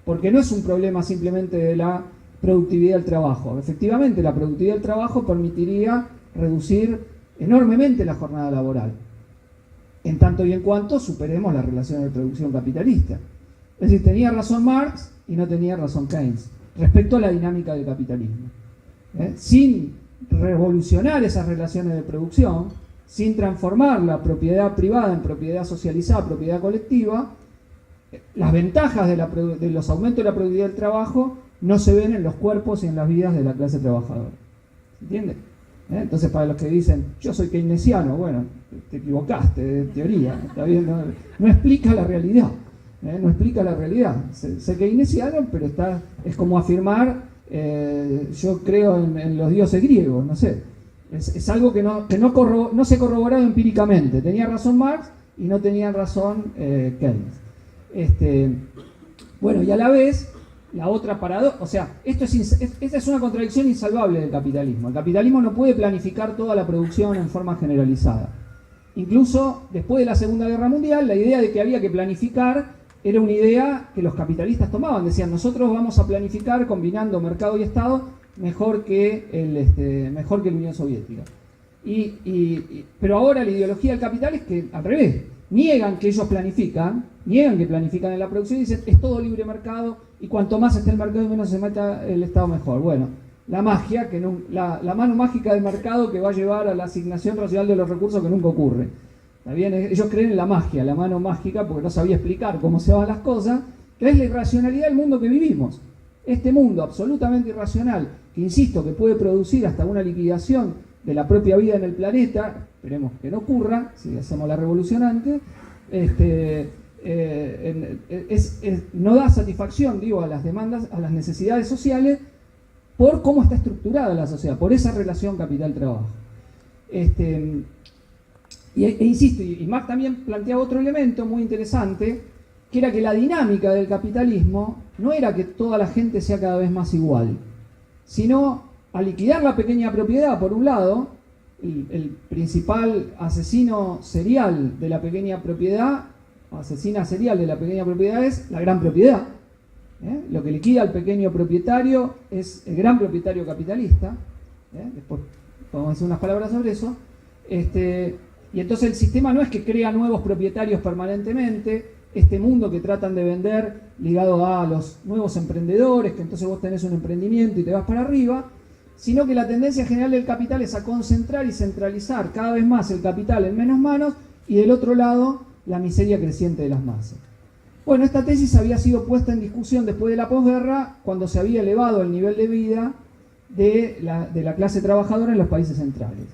Porque no es un problema simplemente de la productividad del trabajo. Efectivamente, la productividad del trabajo permitiría reducir enormemente la jornada laboral, en tanto y en cuanto superemos las relaciones de producción capitalista. Es decir, tenía razón Marx y no tenía razón Keynes respecto a la dinámica del capitalismo. Sin revolucionar esas relaciones de producción, sin transformar la propiedad privada en propiedad socializada, propiedad colectiva, las ventajas de los aumentos de la productividad del trabajo no se ven en los cuerpos y en las vidas de la clase trabajadora. ¿Se entiende? Entonces, para los que dicen, yo soy keynesiano, bueno, te equivocaste de teoría, ¿está bien? No explica la realidad, no explica la realidad. Sé keynesiano, pero es como afirmar, yo creo en los dioses griegos, no sé. Es algo que no se ha corroborado empíricamente. Tenía razón Marx y no tenía razón Keynes. Bueno, y a la vez, la otra paradoja, o sea, esta es una contradicción insalvable del capitalismo. El capitalismo no puede planificar toda la producción en forma generalizada. Incluso después de la Segunda Guerra Mundial, la idea de que había que planificar era una idea que los capitalistas tomaban. Decían, nosotros vamos a planificar combinando mercado y Estado mejor que la Unión Soviética. Pero ahora la ideología del capital es que, al revés, niegan que ellos planifican, niegan que planifican en la producción y dicen, es todo libre mercado y cuanto más esté el mercado y menos se meta el Estado mejor. Bueno, la magia, la mano mágica del mercado que va a llevar a la asignación racional de los recursos que nunca ocurre. ¿Está bien? Ellos creen en la magia, la mano mágica, porque no sabía explicar cómo se van las cosas, que es la irracionalidad del mundo que vivimos. Este mundo absolutamente irracional, que insisto, que puede producir hasta una liquidación de la propia vida en el planeta, esperemos que no ocurra, si hacemos la revolución antes, no da satisfacción, digo, a las demandas, a las necesidades sociales, por cómo está estructurada la sociedad, por esa relación capital-trabajo. Insisto, y Marx también planteaba otro elemento muy interesante, que era que la dinámica del capitalismo no era que toda la gente sea cada vez más igual, sino a liquidar la pequeña propiedad, por un lado, el principal asesino serial de la pequeña propiedad, asesina serial de la pequeña propiedad es la gran propiedad. Lo que liquida al pequeño propietario es el gran propietario capitalista. Después podemos decir unas palabras sobre eso. Y entonces el sistema no es que crea nuevos propietarios permanentemente, este mundo que tratan de vender ligado a los nuevos emprendedores, que entonces vos tenés un emprendimiento y te vas para arriba, sino que la tendencia general del capital es a concentrar y centralizar cada vez más el capital en menos manos, y del otro lado la miseria creciente de las masas. Bueno, esta tesis había sido puesta en discusión después de la posguerra, cuando se había elevado el nivel de vida de la clase trabajadora en los países centrales.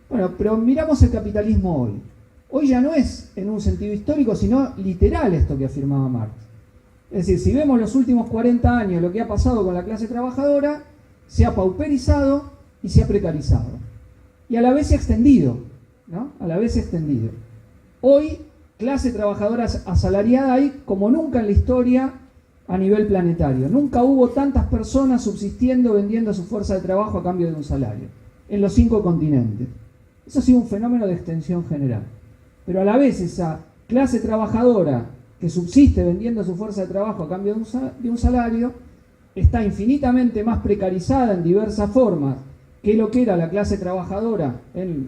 Bueno, pero miramos el capitalismo hoy. Hoy ya no es en un sentido histórico, sino literal esto que afirmaba Marx. Es decir, si vemos los últimos 40 años lo que ha pasado con la clase trabajadora, se ha pauperizado y se ha precarizado. Y a la vez se ha extendido, ¿no? A la vez se ha extendido. Hoy, clase trabajadora asalariada hay como nunca en la historia a nivel planetario. Nunca hubo tantas personas subsistiendo, vendiendo su fuerza de trabajo a cambio de un salario, en los 5 continentes. Eso ha sido un fenómeno de extensión general. Pero a la vez esa clase trabajadora que subsiste vendiendo su fuerza de trabajo a cambio de un salario está infinitamente más precarizada en diversas formas que lo que era la clase trabajadora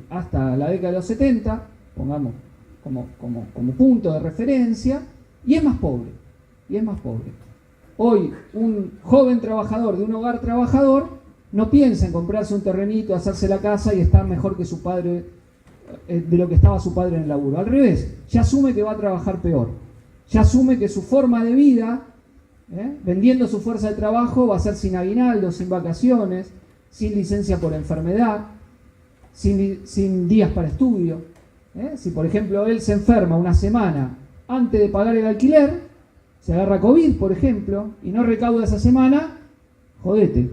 hasta la década de los 70, pongamos como punto de referencia, y es más pobre. Hoy un joven trabajador de un hogar trabajador no piensa en comprarse un terrenito, hacerse la casa y estar mejor que su padre, de lo que estaba su padre en el laburo. Al revés, ya asume que va a trabajar peor. Ya asume que su forma de vida, vendiendo su fuerza de trabajo, va a ser sin aguinaldo, sin vacaciones, sin licencia por enfermedad, sin días para estudio. Si por ejemplo él se enferma una semana antes de pagar el alquiler, se agarra COVID, por ejemplo, y no recauda esa semana, jodete,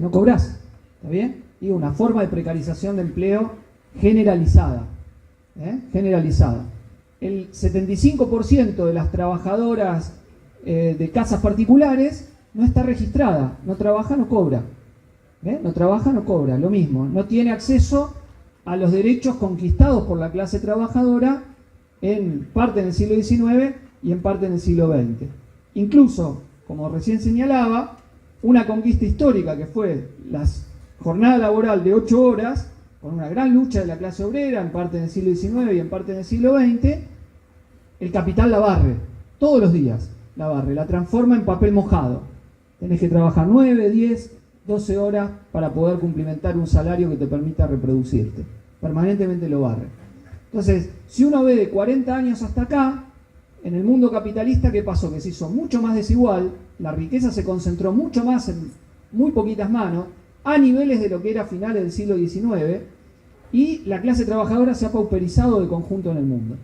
no cobrás, ¿está bien? Y una forma de precarización de empleo generalizada, generalizada. El 75% de las trabajadoras de casas particulares no está registrada, no trabaja, no cobra. No trabaja, no cobra, lo mismo, no tiene acceso a los derechos conquistados por la clase trabajadora en parte en el siglo XIX y en parte en el siglo XX. Incluso, como recién señalaba, una conquista histórica que fue la jornada laboral de 8 horas, con una gran lucha de la clase obrera, en parte en el siglo XIX y en parte en el siglo XX, el capital la barre, todos los días la barre, la transforma en papel mojado. Tenés que trabajar 9, 10, 12 horas para poder cumplimentar un salario que te permita reproducirte. Permanentemente lo barre. Entonces, si uno ve de 40 años hasta acá, en el mundo capitalista, ¿qué pasó? Que se hizo mucho más desigual, la riqueza se concentró mucho más en muy poquitas manos, a niveles de lo que era finales del siglo XIX, y la clase trabajadora se ha pauperizado de conjunto en el mundo.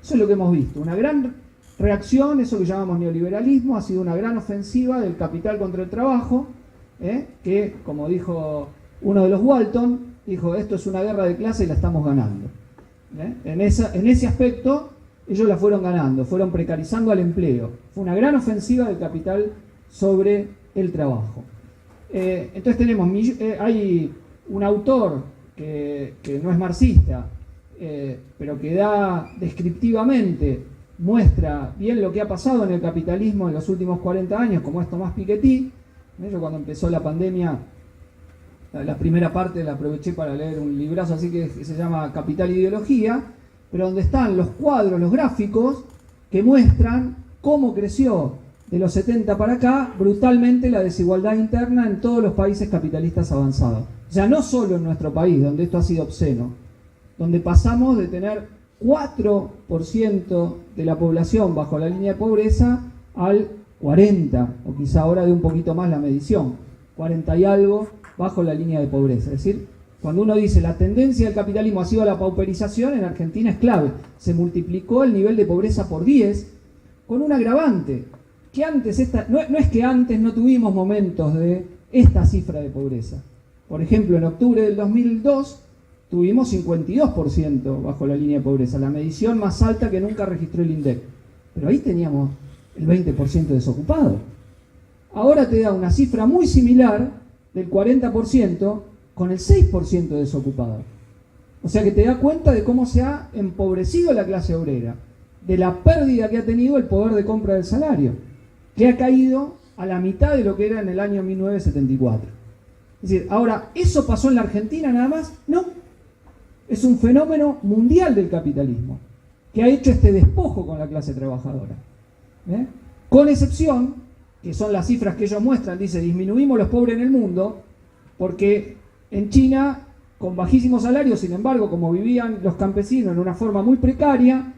Eso es lo que hemos visto, una gran reacción, eso que llamamos neoliberalismo, ha sido una gran ofensiva del capital contra el trabajo, que, como dijo uno de los Walton, dijo, esto es una guerra de clase y la estamos ganando. En ese aspecto, ellos la fueron ganando, fueron precarizando al empleo. Fue una gran ofensiva del capital sobre el trabajo. Entonces tenemos, hay un autor que no es marxista, pero que descriptivamente muestra bien lo que ha pasado en el capitalismo en los últimos 40 años, como es Tomás Piketty. Yo cuando empezó la pandemia, la primera parte la aproveché para leer un librazo así que se llama Capital e Ideología, pero donde están los cuadros, los gráficos, que muestran cómo creció de los 70 para acá brutalmente la desigualdad interna en todos los países capitalistas avanzados. O sea, no solo en nuestro país, donde esto ha sido obsceno, donde pasamos de tener 4% de la población bajo la línea de pobreza al 40, o quizá ahora de un poquito más la medición, 40 y algo bajo la línea de pobreza. Es decir, Cuando uno dice la tendencia del capitalismo ha sido a la pauperización, en Argentina es clave. Se multiplicó el nivel de pobreza por 10, con un agravante, que antes, no es que antes no tuvimos momentos de esta cifra de pobreza. Por ejemplo, en octubre del 2002 tuvimos 52% bajo la línea de pobreza, la medición más alta que nunca registró el INDEC. Pero ahí teníamos el 20% desocupado. Ahora te da una cifra muy similar del 40% con el 6% desocupado. O sea que te da cuenta de cómo se ha empobrecido la clase obrera, de la pérdida que ha tenido el poder de compra del salario, que ha caído a la mitad de lo que era en el año 1974. Es decir, ahora, ¿eso pasó en la Argentina nada más? No. Es un fenómeno mundial del capitalismo, que ha hecho este despojo con la clase trabajadora. Con excepción, que son las cifras que ellos muestran, dice, disminuimos los pobres en el mundo, porque en China, con bajísimos salarios, sin embargo, como vivían los campesinos en una forma muy precaria,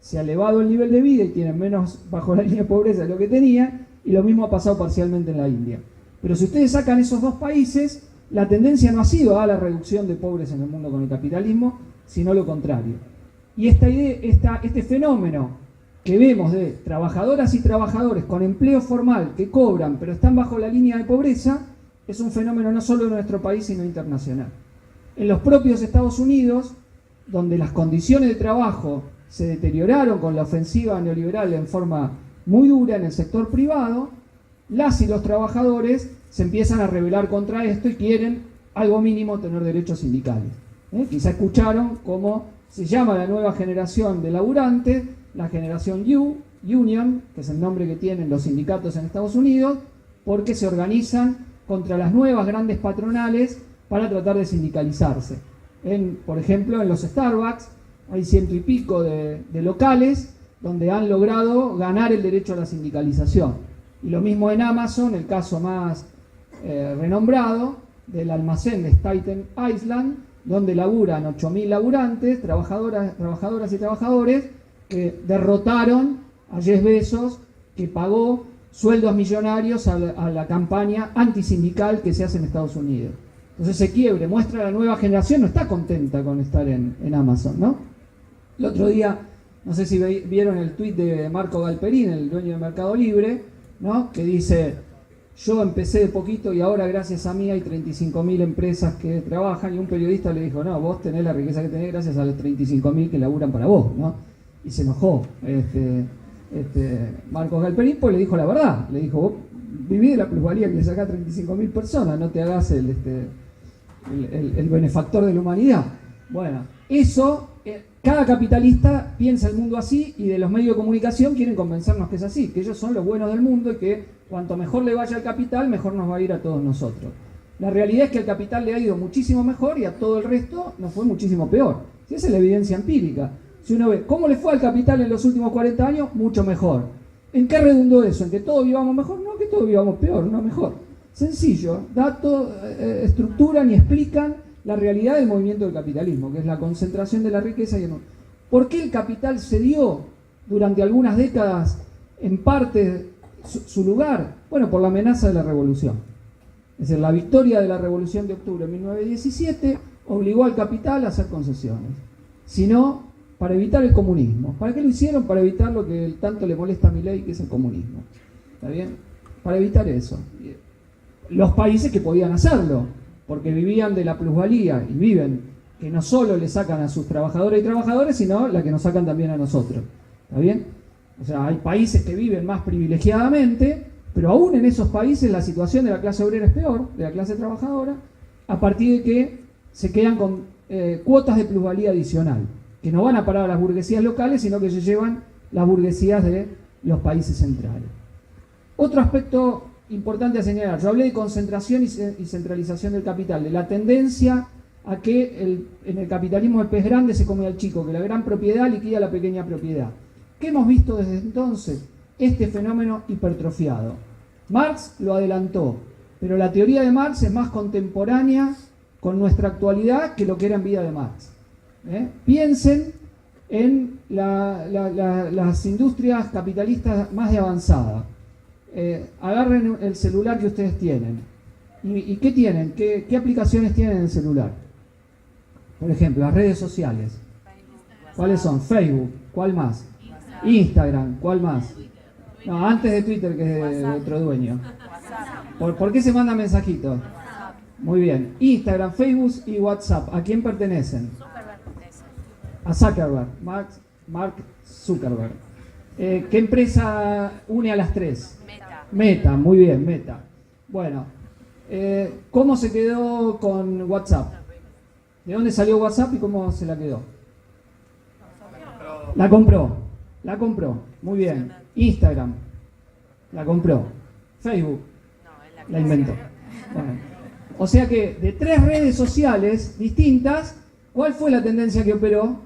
se ha elevado el nivel de vida y tienen menos bajo la línea de pobreza de lo que tenía, y lo mismo ha pasado parcialmente en la India. Pero si ustedes sacan esos dos países, la tendencia no ha sido a la reducción de pobres en el mundo con el capitalismo, sino lo contrario. Y este fenómeno que vemos de trabajadoras y trabajadores con empleo formal que cobran pero están bajo la línea de pobreza, es un fenómeno no solo de nuestro país, sino internacional. En los propios Estados Unidos, donde las condiciones de trabajo se deterioraron con la ofensiva neoliberal en forma muy dura en el sector privado, las y los trabajadores se empiezan a rebelar contra esto y quieren, algo mínimo, tener derechos sindicales. Quizá escucharon cómo se llama la nueva generación de laburantes, la generación Union, que es el nombre que tienen los sindicatos en Estados Unidos, porque se organizan contra las nuevas grandes patronales para tratar de sindicalizarse. Por ejemplo, en los Starbucks hay 100 y pico de locales donde han logrado ganar el derecho a la sindicalización. Y lo mismo en Amazon, el caso más renombrado del almacén de Staten Island, donde laburan 8.000 laburantes, trabajadoras y trabajadores, que derrotaron a Jeff Bezos, que pagó sueldos millonarios a la campaña antisindical que se hace en Estados Unidos. Entonces ese quiebre muestra la nueva generación, no está contenta con estar en Amazon, ¿no? El otro día, no sé si vieron el tuit de Marco Galperín, el dueño de Mercado Libre, ¿no? Que dice, yo empecé de poquito y ahora gracias a mí hay 35.000 empresas que trabajan, y un periodista le dijo, no, vos tenés la riqueza que tenés gracias a los 35.000 que laburan para vos, ¿no? Y se enojó Marcos Galperín, pues le dijo la verdad, le dijo, vos vivís de la plusvalía que le sacás a 35.000 personas, no te hagas el benefactor de la humanidad. Bueno, eso, cada capitalista piensa el mundo así, y de los medios de comunicación quieren convencernos que es así, que ellos son los buenos del mundo y que cuanto mejor le vaya al capital, mejor nos va a ir a todos nosotros. La realidad es que al capital le ha ido muchísimo mejor y a todo el resto nos fue muchísimo peor. Esa es la evidencia empírica. Si uno ve cómo le fue al capital en los últimos 40 años, mucho mejor. ¿En qué redundó eso? ¿En que todos vivamos mejor? No, que todos vivamos peor, no mejor. Sencillo, datos estructuran y explican la realidad del movimiento del capitalismo, que es la concentración de la riqueza y el... ¿Por qué el capital cedió durante algunas décadas en parte su lugar? Bueno, por la amenaza de la revolución. Es decir, la victoria de la revolución de octubre de 1917 obligó al capital a hacer concesiones. Si no, para evitar el comunismo. ¿Para qué lo hicieron? Para evitar lo que tanto le molesta a Milei, que es el comunismo. ¿Está bien? Para evitar eso. Los países que podían hacerlo, porque vivían de la plusvalía, y viven, que no solo le sacan a sus trabajadoras y trabajadores, sino la que nos sacan también a nosotros. ¿Está bien? O sea, hay países que viven más privilegiadamente, pero aún en esos países la situación de la clase obrera es peor, de la clase trabajadora, a partir de que se quedan con cuotas de plusvalía adicional, que no van a parar a las burguesías locales, sino que se llevan las burguesías de los países centrales. Otro aspecto importante a señalar, yo hablé de concentración y centralización del capital, de la tendencia a que en el capitalismo el pez grande se come al chico, que la gran propiedad liquida la pequeña propiedad. ¿Qué hemos visto desde entonces? Este fenómeno hipertrofiado. Marx lo adelantó, pero la teoría de Marx es más contemporánea con nuestra actualidad que lo que era en vida de Marx. Piensen en las industrias capitalistas más de avanzada. Agarren el celular que ustedes tienen. ¿Y qué tienen? ¿Qué aplicaciones tienen en el celular? Por ejemplo, las redes sociales. ¿Cuáles son? Facebook. ¿Cuál más? Instagram. ¿Cuál más? No, antes de Twitter, que es de otro dueño. ¿Por qué se manda mensajitos? Muy bien. Instagram, Facebook y WhatsApp. ¿A quién pertenecen? A Zuckerberg. Mark Zuckerberg. ¿Qué empresa une a las tres? Meta, muy bien, Meta. Bueno, ¿cómo se quedó con WhatsApp? ¿De dónde salió WhatsApp y cómo se la quedó? La compró, muy bien. Instagram, la compró. Facebook, la inventó. Bueno, o sea que de 3 redes sociales distintas, ¿cuál fue la tendencia que operó?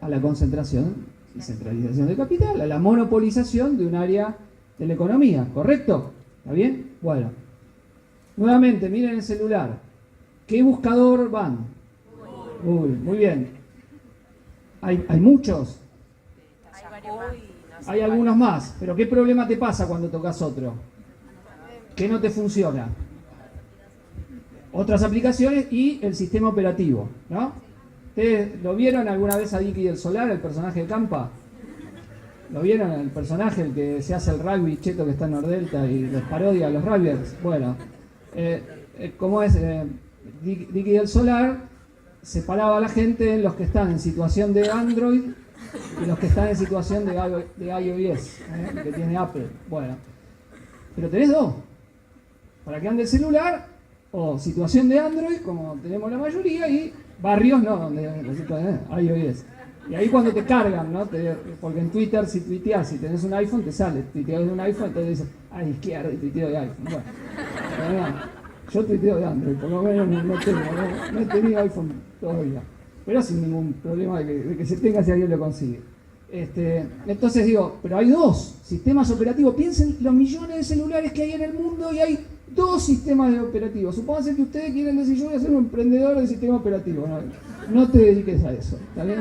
A la concentración y centralización de capital, a la monopolización de un área de la economía, ¿correcto? ¿Está bien? Bueno, nuevamente, miren el celular. ¿Qué buscador van? Google, muy bien. ¿Hay muchos? Hay algunos más, pero ¿qué problema te pasa cuando tocas otro? ¿Qué no te funciona? Otras aplicaciones y el sistema operativo, ¿no? ¿Ustedes lo vieron alguna vez a Dicky del Solar, el personaje de Campa? ¿Lo vieron? El personaje, el que se hace el rugby cheto que está en Nordelta y los parodia a los rugbyers. Bueno, ¿cómo es? Dicky del Solar separaba a la gente en los que están en situación de Android y los que están en situación de iOS, que tiene Apple. Bueno, pero tenés dos. Para que ande el celular, o situación de Android, como tenemos la mayoría, y barrios no, donde iOS. Y ahí cuando te cargan, ¿no? Porque en Twitter, si tuiteas, si tenés un iPhone, te sale. Tuiteas de un iPhone, entonces dices, a la izquierda, y tuiteo de iPhone. Bueno, yo tuiteo de Android, por lo menos no he tenido iPhone todavía. Pero sin ningún problema de que se tenga si alguien lo consigue. Entonces digo, pero hay dos sistemas operativos. Piensen los millones de celulares que hay en el mundo y hay dos sistemas operativos. Supónganse que ustedes quieren decir, yo voy a ser un emprendedor de sistema operativo. No te dediques a eso. ¿Está bien?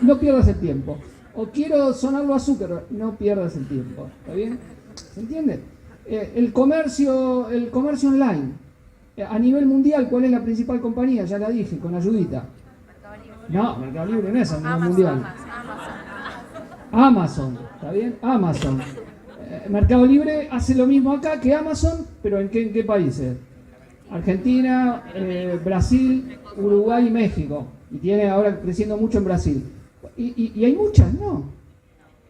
No pierdas el tiempo. O quiero sonarlo a Zuckerberg, no pierdas el tiempo. ¿Está bien? ¿Se entiende? El comercio online. A nivel mundial, ¿cuál es la principal compañía? Ya la dije, con ayudita. No, Mercado Libre no es a nivel mundial. Amazon, ¿está bien? Amazon. Mercado Libre hace lo mismo acá que Amazon, pero ¿en qué países? Argentina, Brasil, Uruguay y México. Y tiene ahora creciendo mucho en Brasil. Y hay muchas, ¿no?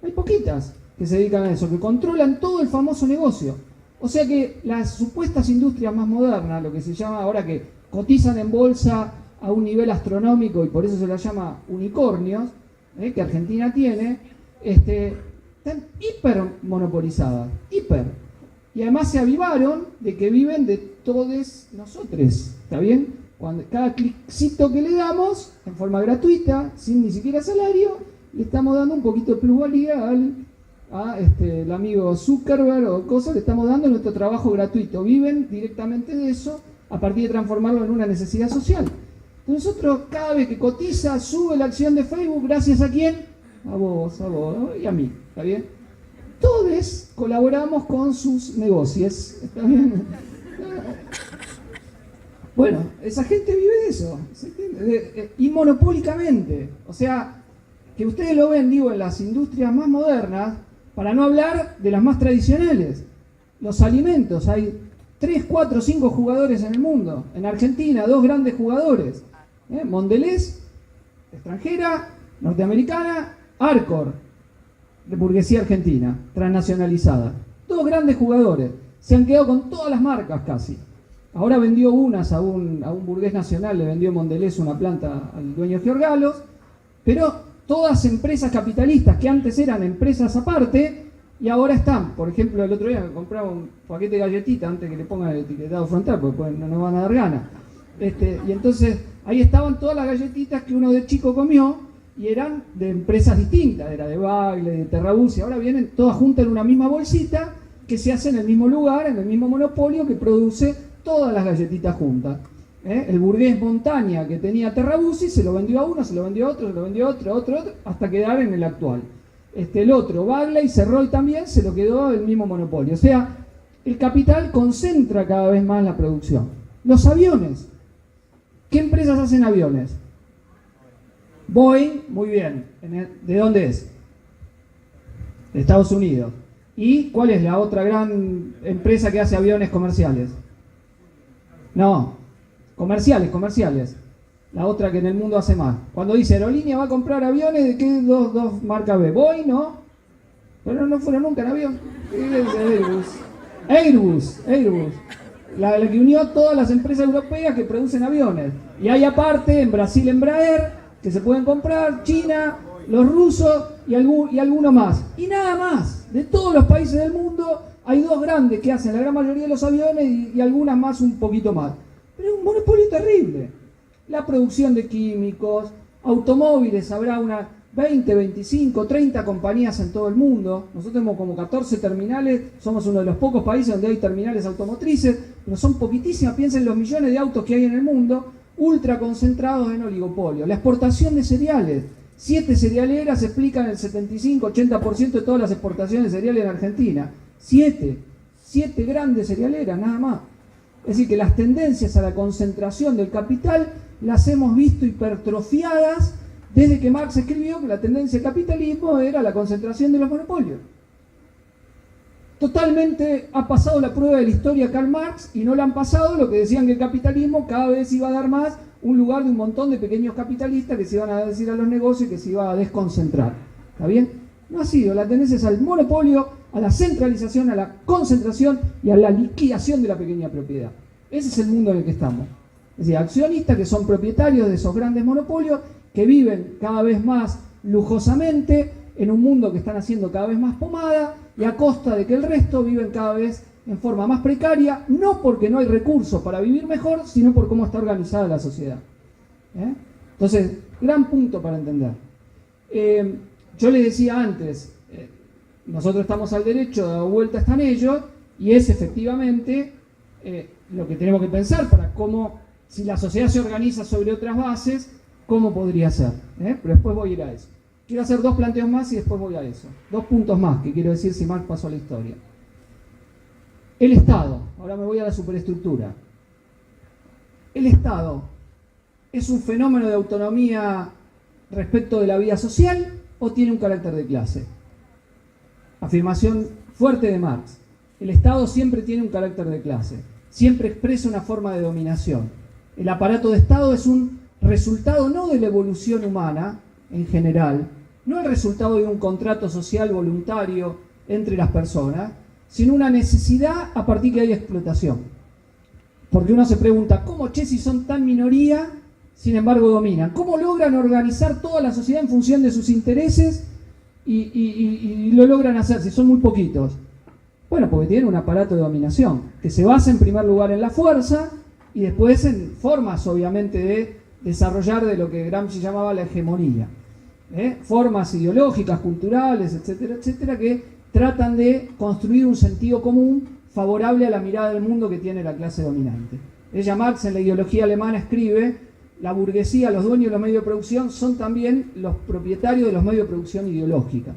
Hay poquitas que se dedican a eso, que controlan todo el famoso negocio. O sea que las supuestas industrias más modernas, lo que se llama ahora que cotizan en bolsa a un nivel astronómico y por eso se las llama unicornios, que Argentina tiene, están hiper monopolizadas, hiper. Y además se avivaron de que viven de todos nosotros, ¿está bien? Cuando cada cliccito que le damos, en forma gratuita, sin ni siquiera salario, le estamos dando un poquito de plusvalía el amigo Zuckerberg o cosas, le estamos dando nuestro trabajo gratuito. Viven directamente de eso a partir de transformarlo en una necesidad social. Nosotros cada vez que cotiza, sube la acción de Facebook, ¿gracias a quién? A vos y a mí, ¿está bien? Todos colaboramos con sus negocios, ¿está bien? Bueno, esa gente vive de eso, y monopólicamente. O sea, que ustedes lo ven, digo, en las industrias más modernas, para no hablar de las más tradicionales. Los alimentos, hay 3, 4, 5 jugadores en el mundo. En Argentina, 2 grandes jugadores. Mondelez, extranjera, norteamericana, Arcor, de burguesía argentina, transnacionalizada. 2 grandes jugadores. Se han quedado con todas las marcas casi. Ahora vendió unas a un burgués nacional, le vendió Mondelez una planta al dueño Giorgalos, pero todas empresas capitalistas que antes eran empresas aparte y ahora están. Por ejemplo, el otro día me compraba un paquete de galletitas antes que le pongan el etiquetado frontal, porque después no nos van a dar ganas. Y entonces ahí estaban todas las galletitas que uno de chico comió y eran de empresas distintas, era de Bagle, de Terrabus, y ahora vienen todas juntas en una misma bolsita que se hace en el mismo lugar, en el mismo monopolio que produce todas las galletitas juntas. El burgués Montaña que tenía Terrabuzzi se lo vendió a uno, se lo vendió a otro, se lo vendió a otro, hasta quedar en el actual. El otro, Bagley, Cerroy también, se lo quedó el mismo monopolio. O sea, el capital concentra cada vez más la producción. Los aviones. ¿Qué empresas hacen aviones? Boeing, muy bien. ¿De dónde es? De Estados Unidos. ¿Y cuál es la otra gran empresa que hace aviones comerciales? No, comerciales. La otra que en el mundo hace más. Cuando dice aerolínea va a comprar aviones, ¿de qué dos marcas ve? Boeing, ¿no? Pero no fueron nunca en avión. Airbus. La que unió a todas las empresas europeas que producen aviones. Y hay aparte, en Brasil, Embraer, que se pueden comprar, China, los rusos y algunos más. Y nada más. De todos los países del mundo, hay dos grandes que hacen la gran mayoría de los aviones y algunas más un poquito más. Pero es un monopolio terrible. La producción de químicos, automóviles, habrá unas 20, 25, 30 compañías en todo el mundo. Nosotros tenemos como 14 terminales, somos uno de los pocos países donde hay terminales automotrices, pero son poquitísimas. Piensen en los millones de autos que hay en el mundo, ultra concentrados en oligopolio. La exportación de cereales. 7 cerealeras explican el 75-80% de todas las exportaciones de cereales en Argentina. 7 grandes cerealeras, nada más. Es decir, que las tendencias a la concentración del capital las hemos visto hipertrofiadas desde que Marx escribió que la tendencia del capitalismo era la concentración de los monopolios. Totalmente ha pasado la prueba de la historia Karl Marx y no la han pasado lo que decían que el capitalismo cada vez iba a dar más un lugar de un montón de pequeños capitalistas que se iban a decir a los negocios y que se iba a desconcentrar. ¿Está bien? No ha sido. La tendencia es al monopolio, a la centralización, a la concentración y a la liquidación de la pequeña propiedad. Ese es el mundo en el que estamos. Es decir, accionistas que son propietarios de esos grandes monopolios, que viven cada vez más lujosamente en un mundo que están haciendo cada vez más pomada y a costa de que el resto viven cada vez en forma más precaria, no porque no hay recursos para vivir mejor, sino por cómo está organizada la sociedad. Entonces, gran punto para entender. Yo les decía antes, nosotros estamos al derecho, de la vuelta están ellos, y es efectivamente lo que tenemos que pensar para cómo, si la sociedad se organiza sobre otras bases, cómo podría ser. Pero después voy a ir a eso. Quiero hacer 2 planteos más y después voy a eso. 2 puntos más que quiero decir si Marx pasó a la historia. El Estado. Ahora me voy a la superestructura. El Estado es un fenómeno de autonomía respecto de la vida social o tiene un carácter de clase. Afirmación fuerte de Marx. El Estado siempre tiene un carácter de clase. Siempre expresa una forma de dominación. El aparato de Estado es un resultado no de la evolución humana en general, no el resultado de un contrato social voluntario entre las personas, sino una necesidad a partir que hay explotación. Porque uno se pregunta, ¿cómo si son tan minoría, sin embargo dominan? ¿Cómo logran organizar toda la sociedad en función de sus intereses y lo logran hacer si son muy poquitos? Bueno, porque tienen un aparato de dominación, que se basa en primer lugar en la fuerza y después en formas, obviamente, de desarrollar de lo que Gramsci llamaba la hegemonía. Formas ideológicas, culturales, etcétera, etcétera, que tratan de construir un sentido común favorable a la mirada del mundo que tiene la clase dominante. Ella, Marx, en la ideología alemana escribe, la burguesía, los dueños de los medios de producción son también los propietarios de los medios de producción ideológica.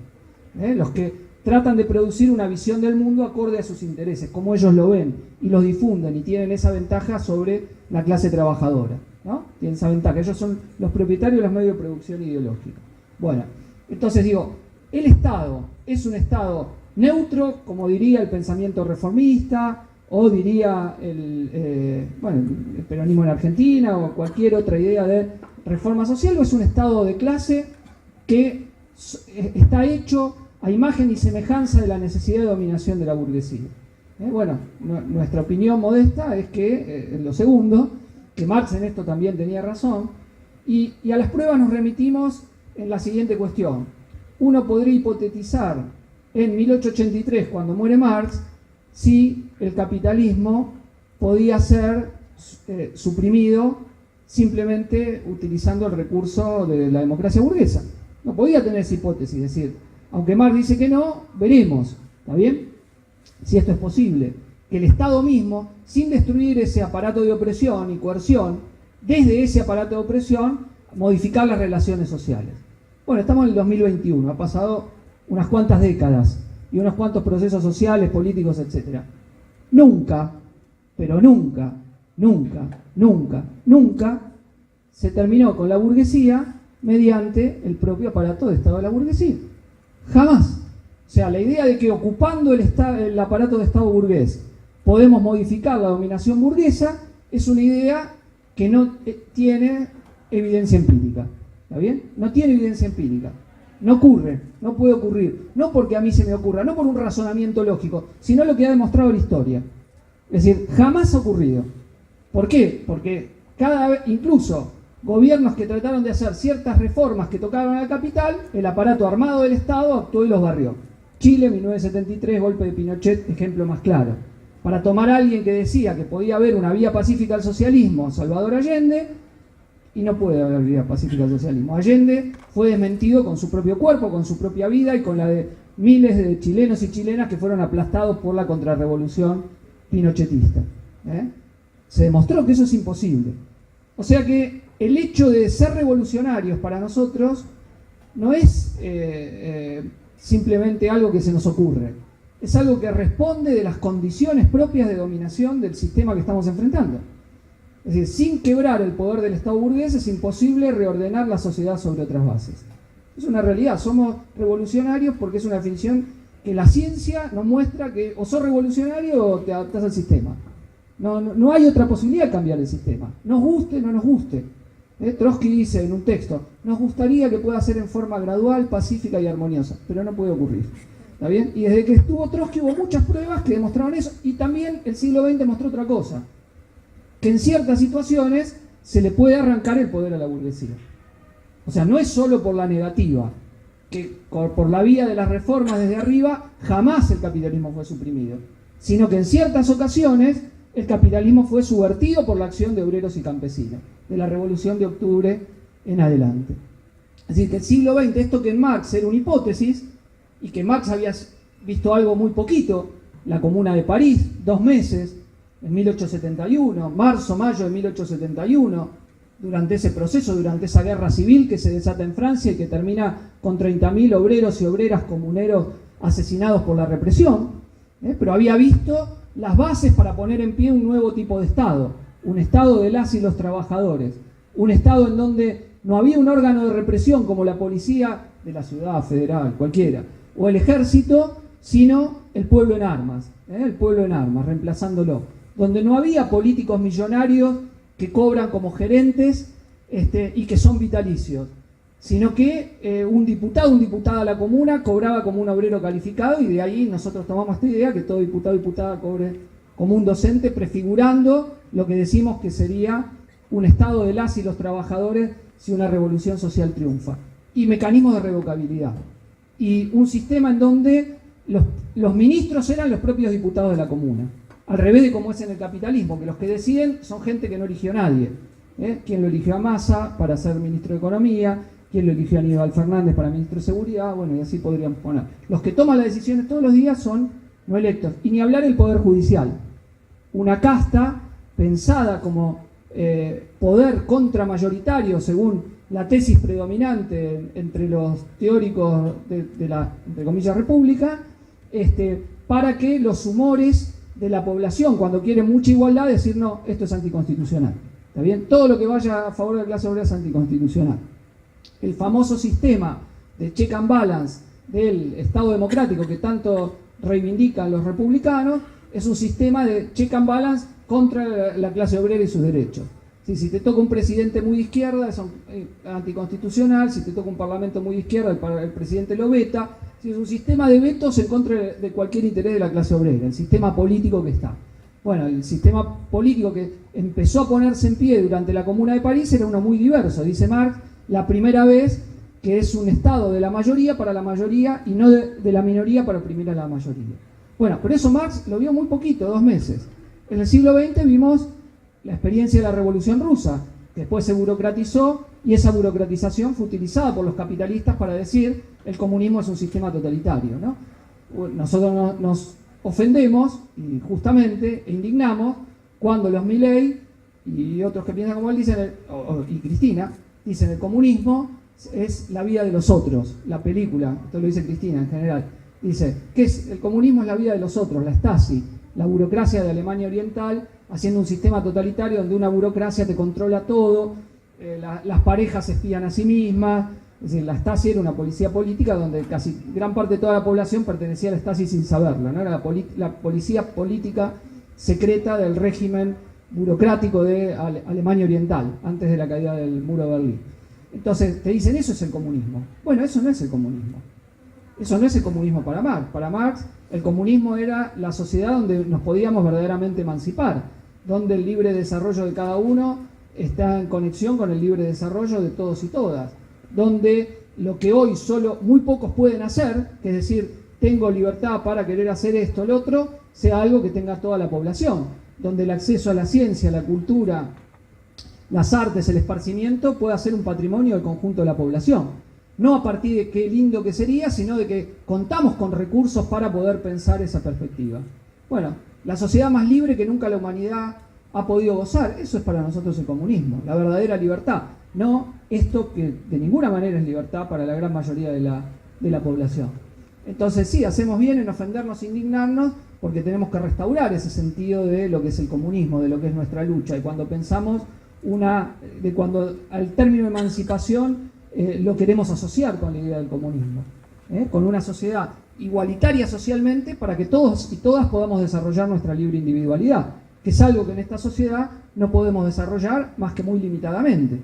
Los que tratan de producir una visión del mundo acorde a sus intereses, como ellos lo ven, y los difunden y tienen esa ventaja sobre la clase trabajadora, ¿no? Tienen esa ventaja, ellos son los propietarios de los medios de producción ideológica. Bueno, entonces digo, el Estado es un Estado neutro, como diría el pensamiento reformista, o diría el peronismo en Argentina, o cualquier otra idea de reforma social, o es un Estado de clase que está hecho a imagen y semejanza de la necesidad de dominación de la burguesía. Bueno, nuestra opinión modesta es que, lo segundo, que Marx en esto también tenía razón, y a las pruebas nos remitimos en la siguiente cuestión. Uno podría hipotetizar en 1883, cuando muere Marx, si el capitalismo podía ser suprimido simplemente utilizando el recurso de la democracia burguesa. No podía tener esa hipótesis, es decir, aunque Marx dice que no, veremos, ¿está bien? Si esto es posible, que el Estado mismo, sin destruir ese aparato de opresión y coerción, desde ese aparato de opresión, modificar las relaciones sociales. Bueno, estamos en el 2021, ha pasado unas cuantas décadas y unos cuantos procesos sociales, políticos, etc. Nunca, pero nunca se terminó con la burguesía mediante el propio aparato de Estado de la burguesía. Jamás. O sea, la idea de que ocupando el aparato de Estado burgués podemos modificar la dominación burguesa es una idea que no tiene evidencia empírica. ¿Está bien? No tiene evidencia empírica. No ocurre, no puede ocurrir. No porque a mí se me ocurra, no por un razonamiento lógico, sino lo que ha demostrado la historia. Es decir, jamás ha ocurrido. ¿Por qué? Porque cada vez, incluso gobiernos que trataron de hacer ciertas reformas que tocaban al capital, el aparato armado del Estado actuó y los barrió. Chile, 1973, golpe de Pinochet, ejemplo más claro. Para tomar a alguien que decía que podía haber una vía pacífica al socialismo, Salvador Allende, y no puede haber vía pacífica al socialismo. Allende fue desmentido con su propio cuerpo, con su propia vida y con la de miles de chilenos y chilenas que fueron aplastados por la contrarrevolución pinochetista. Se demostró que eso es imposible. O sea que el hecho de ser revolucionarios para nosotros no es simplemente algo que se nos ocurre. Es algo que responde de las condiciones propias de dominación del sistema que estamos enfrentando. Es decir, sin quebrar el poder del Estado burgués es imposible reordenar la sociedad sobre otras bases. Es una realidad, somos revolucionarios porque es una definición que la ciencia nos muestra que o sos revolucionario o te adaptás al sistema. No hay otra posibilidad de cambiar el sistema. Nos guste o no nos guste. Trotsky dice en un texto, nos gustaría que pueda ser en forma gradual, pacífica y armoniosa, pero no puede ocurrir. ¿Está bien? Y desde que estuvo Trotsky hubo muchas pruebas que demostraban eso, y también el siglo XX mostró otra cosa, que en ciertas situaciones se le puede arrancar el poder a la burguesía. O sea, no es solo por la negativa, que por la vía de las reformas desde arriba jamás el capitalismo fue suprimido, sino que en ciertas ocasiones el capitalismo fue subvertido por la acción de obreros y campesinos, de la Revolución de Octubre en adelante. Es decir, que el siglo XX, esto que en Marx era una hipótesis, y que Marx había visto algo muy poquito, la Comuna de París, 2 meses, en 1871, marzo-mayo de 1871, durante ese proceso, durante esa guerra civil que se desata en Francia y que termina con 30.000 obreros y obreras comuneros asesinados por la represión, pero había visto las bases para poner en pie un nuevo tipo de Estado, un Estado de las y los trabajadores, un Estado en donde no había un órgano de represión como la policía de la ciudad federal, cualquiera, o el ejército, sino el pueblo en armas, reemplazándolo, donde no había políticos millonarios que cobran como gerentes y que son vitalicios, sino que un diputado, una diputada de la comuna cobraba como un obrero calificado, y de ahí nosotros tomamos esta idea que todo diputado o diputada cobre como un docente, prefigurando lo que decimos que sería un Estado de las y los trabajadores si una revolución social triunfa. Y mecanismos de revocabilidad. Y un sistema en donde los ministros eran los propios diputados de la comuna. Al revés de como es en el capitalismo, que los que deciden son gente que no eligió a nadie. ¿Quién lo eligió a Massa para ser ministro de Economía? ¿Quién lo eligió a Aníbal Fernández para ministro de Seguridad? Bueno, y así podríamos poner. Los que toman las decisiones todos los días son no electos. Y ni hablar el Poder Judicial. Una casta pensada como poder contramayoritario, según la tesis predominante entre los teóricos de la, entre comillas, república, para que los humores de la población, cuando quieren mucha igualdad, decir no, esto es anticonstitucional. ¿Está bien? Todo lo que vaya a favor de la clase obrera es anticonstitucional. El famoso sistema de check and balance del Estado democrático que tanto reivindican los republicanos es un sistema de check and balance contra la clase obrera y sus derechos. Si te toca un presidente muy de izquierda, es anticonstitucional. Si te toca un parlamento muy de izquierda, el presidente lo veta. Es un sistema de vetos en contra de cualquier interés de la clase obrera, el sistema político que está. Bueno, el sistema político que empezó a ponerse en pie durante la Comuna de París era uno muy diverso. Dice Marx, la primera vez que es un Estado de la mayoría para la mayoría y no de la minoría para oprimir a la mayoría. Bueno, pero eso Marx lo vio muy poquito, 2 meses. En el siglo XX vimos la experiencia de la Revolución Rusa, que después se burocratizó, y esa burocratización fue utilizada por los capitalistas para decir el comunismo es un sistema totalitario, ¿no? Nosotros nos ofendemos, y justamente, e indignamos, cuando los Milei y otros que piensan como él dicen, y Cristina, dicen el comunismo es la vida de los otros, la película, esto lo dice Cristina en general, dice que el comunismo es la vida de los otros, la Stasi, la burocracia de Alemania Oriental, haciendo un sistema totalitario donde una burocracia te controla todo, las parejas se espían a sí mismas. Es decir, la Stasi era una policía política donde casi gran parte de toda la población pertenecía a la Stasi sin saberlo, ¿no? Era la policía política secreta del régimen burocrático de Alemania Oriental, antes de la caída del muro de Berlín. Entonces te dicen, eso es el comunismo. Bueno, eso no es el comunismo. Eso no es el comunismo para Marx. Para Marx, el comunismo era la sociedad donde nos podíamos verdaderamente emancipar, donde el libre desarrollo de cada uno está en conexión con el libre desarrollo de todos y todas, donde lo que hoy solo muy pocos pueden hacer, que es decir, tengo libertad para querer hacer esto o lo otro, sea algo que tenga toda la población, donde el acceso a la ciencia, la cultura, las artes, el esparcimiento pueda ser un patrimonio del conjunto de la población. No a partir de qué lindo que sería, sino de que contamos con recursos para poder pensar esa perspectiva. Bueno, la sociedad más libre que nunca la humanidad ha podido gozar, eso es para nosotros el comunismo, la verdadera libertad. No esto que de ninguna manera es libertad para la gran mayoría de la población. Entonces sí, hacemos bien en ofendernos, indignarnos, porque tenemos que restaurar ese sentido de lo que es el comunismo, de lo que es nuestra lucha. Y cuando pensamos cuando al término emancipación lo queremos asociar con la idea del comunismo, con una sociedad igualitaria socialmente para que todos y todas podamos desarrollar nuestra libre individualidad, que es algo que en esta sociedad no podemos desarrollar más que muy limitadamente,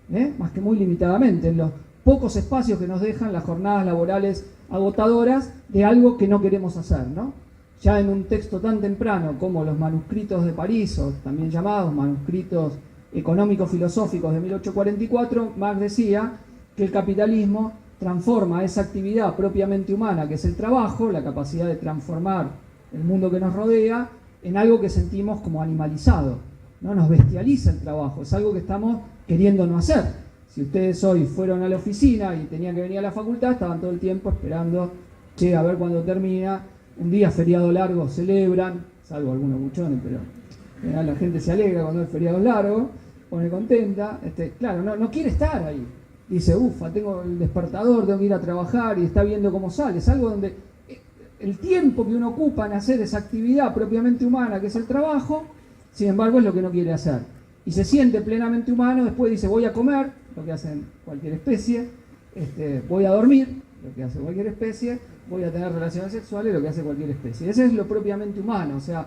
en los pocos espacios que nos dejan las jornadas laborales agotadoras de algo que no queremos hacer, ¿no? Ya en un texto tan temprano como los manuscritos de París, o también llamados manuscritos económico-filosóficos de 1844, Marx decía que el capitalismo transforma esa actividad propiamente humana, que es el trabajo, la capacidad de transformar el mundo que nos rodea, en algo que sentimos como animalizado, ¿no? Nos bestializa el trabajo, es algo que estamos queriendo no hacer. Si ustedes hoy fueron a la oficina y tenían que venir a la facultad, estaban todo el tiempo esperando, che, a ver cuándo termina, un día feriado largo celebran, salvo algunos buchones, pero la gente se alegra cuando el feriado es largo, pone contenta, claro, no quiere estar ahí. Dice, ufa, tengo el despertador, tengo que ir a trabajar y está viendo cómo sale. Es algo donde el tiempo que uno ocupa en hacer esa actividad propiamente humana, que es el trabajo, sin embargo es lo que no quiere hacer. Y se siente plenamente humano, después dice, voy a comer, lo que hace cualquier especie, voy a dormir, lo que hace cualquier especie, voy a tener relaciones sexuales, lo que hace cualquier especie. Ese es lo propiamente humano, o sea,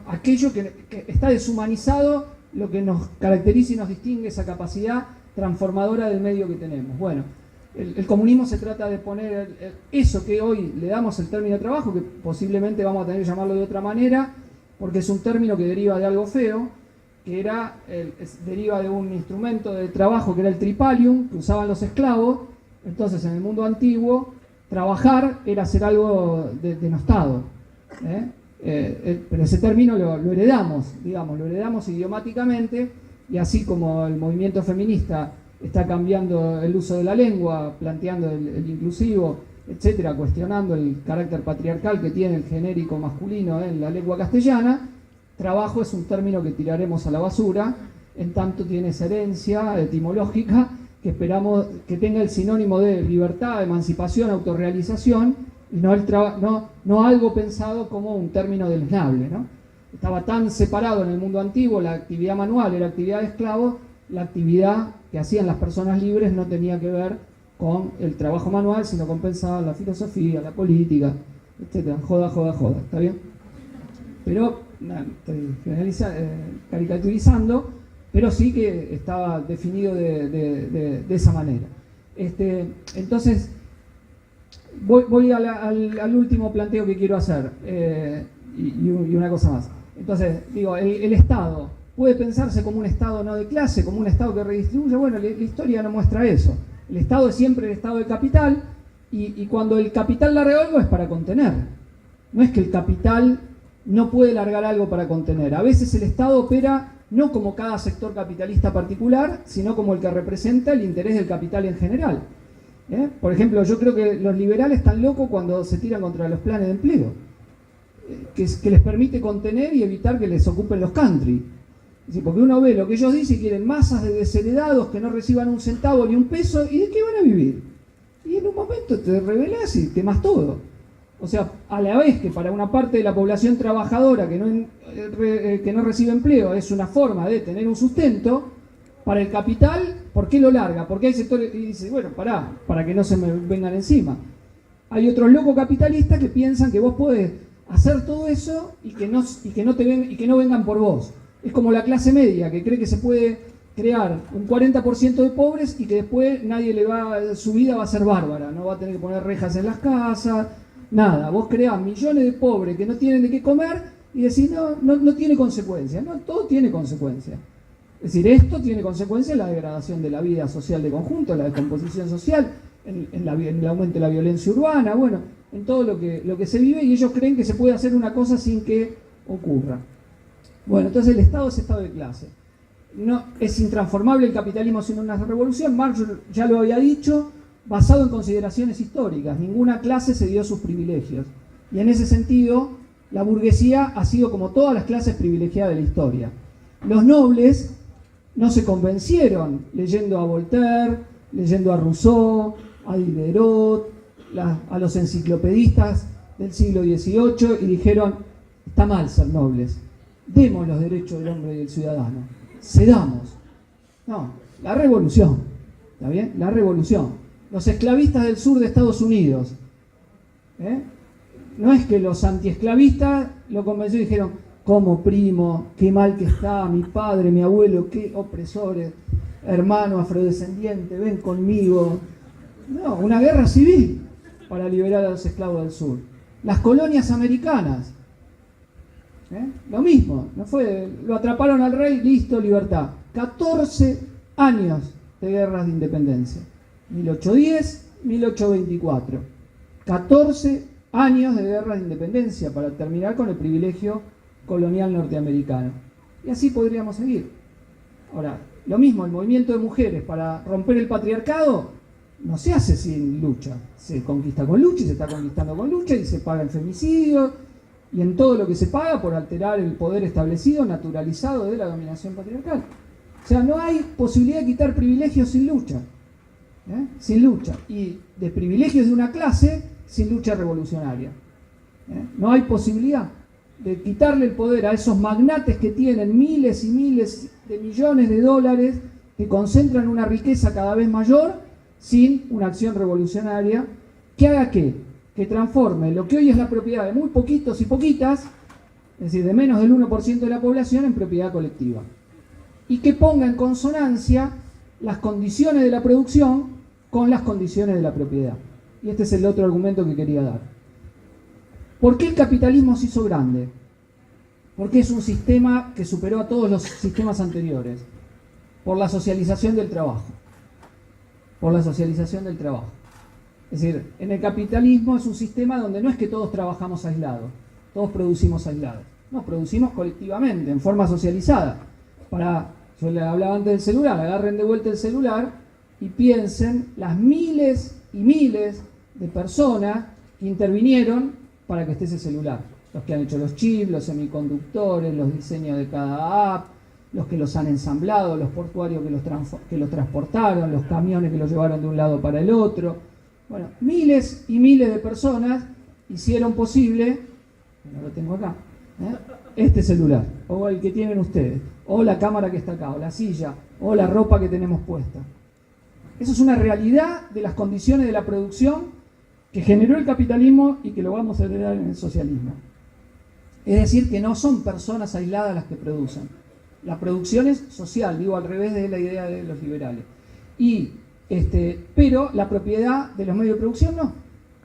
aquello que está deshumanizado, lo que nos caracteriza y nos distingue, esa capacidad transformadora del medio que tenemos. Bueno, el comunismo se trata de poner eso que hoy le damos el término de trabajo, que posiblemente vamos a tener que llamarlo de otra manera, porque es un término que deriva de algo feo, que deriva de un instrumento de trabajo que era el tripalium, que usaban los esclavos. Entonces en el mundo antiguo trabajar era hacer algo denostado, pero ese término lo heredamos, digamos, lo heredamos idiomáticamente. Y así como el movimiento feminista está cambiando el uso de la lengua, planteando el inclusivo, etcétera, cuestionando el carácter patriarcal que tiene el genérico masculino en la lengua castellana, trabajo es un término que tiraremos a la basura, en tanto tiene esa herencia etimológica que esperamos que tenga el sinónimo de libertad, emancipación, autorrealización, y no algo pensado como un término deleznable, ¿no? Estaba tan separado en el mundo antiguo, la actividad manual era actividad de esclavos, la actividad que hacían las personas libres no tenía que ver con el trabajo manual, sino con pensar la filosofía, la política, etc. Joda, ¿está bien? Pero, estoy caricaturizando, pero sí que estaba definido de esa manera. Entonces, voy al último planteo que quiero hacer, y una cosa más. Entonces, digo, el Estado puede pensarse como un Estado no de clase, como un Estado que redistribuye. Bueno, la historia no muestra eso. El Estado es siempre el Estado de capital, y cuando el capital larga algo es para contener. No es que el capital no puede largar algo para contener. A veces el Estado opera no como cada sector capitalista particular, sino como el que representa el interés del capital en general. Por ejemplo, yo creo que los liberales están locos cuando se tiran contra los planes de empleo, que les permite contener y evitar que les ocupen los country. Porque uno ve lo que ellos dicen, quieren masas de desheredados que no reciban un centavo ni un peso, ¿y de qué van a vivir? Y en un momento te rebelás y quemás todo. O sea, a la vez que para una parte de la población trabajadora que no recibe empleo es una forma de tener un sustento, Para el capital, ¿por qué lo larga? Porque hay sectores, y dice, bueno, para que no se me vengan encima. Hay otros locos capitalistas que piensan que vos podés hacer todo eso y que no vengan por vos. Es como la clase media, que cree que se puede crear un 40% de pobres y que después su vida va a ser bárbara, no va a tener que poner rejas en las casas, nada. Vos creás millones de pobres que no tienen de qué comer y decís, no tiene consecuencias. No, todo tiene consecuencias. Es decir, esto tiene consecuencias en la degradación de la vida social de conjunto, la descomposición social, en el aumento de la violencia urbana, bueno, en todo lo que se vive, y ellos creen que se puede hacer una cosa sin que ocurra. Bueno, entonces el Estado es estado de clase. No, es intransformable el capitalismo sin una revolución. Marx ya lo había dicho, basado en consideraciones históricas. Ninguna clase se dio sus privilegios. Y en ese sentido, la burguesía ha sido como todas las clases privilegiadas de la historia. Los nobles no se convencieron leyendo a Voltaire, leyendo a Rousseau, a Diderot, a los enciclopedistas del siglo XVIII y dijeron, está mal ser nobles, demos los derechos del hombre y del ciudadano, cedamos. No, la revolución, ¿está bien? La revolución. Los esclavistas del sur de Estados Unidos, no es que los antiesclavistas lo convencieron y dijeron, como primo, qué mal que está, mi padre, mi abuelo, qué opresores, hermano afrodescendiente, ven conmigo. No, una guerra civil para liberar a los esclavos del sur. Las colonias americanas, lo mismo, lo atraparon al rey, listo, libertad. 14 años de guerras de independencia, 1810, 1824. 14 años de guerras de independencia para terminar con el privilegio colonial norteamericano. Y así podríamos seguir. Ahora, lo mismo, el movimiento de mujeres para romper el patriarcado no se hace sin lucha. Se conquista con lucha y se está conquistando con lucha y se paga en femicidios y en todo lo que se paga por alterar el poder establecido, naturalizado de la dominación patriarcal. O sea, no hay posibilidad de quitar privilegios sin lucha. Sin lucha. Y de privilegios de una clase sin lucha revolucionaria. No hay posibilidad de quitarle el poder a esos magnates que tienen miles y miles de millones de dólares, que concentran una riqueza cada vez mayor, sin una acción revolucionaria que haga que transforme lo que hoy es la propiedad de muy poquitos y poquitas, es decir, de menos del 1% de la población, en propiedad colectiva. Y que ponga en consonancia las condiciones de la producción con las condiciones de la propiedad. Y este es el otro argumento que quería dar. ¿Por qué el capitalismo se hizo grande? Porque es un sistema que superó a todos los sistemas anteriores. Por la socialización del trabajo. Por la socialización del trabajo. Es decir, en el capitalismo es un sistema donde no es que todos trabajamos aislados, todos producimos aislados. No, producimos colectivamente, en forma socializada. Yo le hablaba antes del celular, agarren de vuelta el celular y piensen las miles y miles de personas que intervinieron para que esté ese celular. Los que han hecho los chips, los semiconductores, los diseños de cada app, los que los han ensamblado, los portuarios que los transportaron, los camiones que los llevaron de un lado para el otro. Bueno, miles y miles de personas hicieron posible, no lo tengo acá, este celular, o el que tienen ustedes, o la cámara que está acá, o la silla, o la ropa que tenemos puesta. Eso es una realidad de las condiciones de la producción que generó el capitalismo y que lo vamos a heredar en el socialismo. Es decir, que no son personas aisladas las que producen. La producción es social, digo, al revés de la idea de los liberales. Pero la propiedad de los medios de producción no.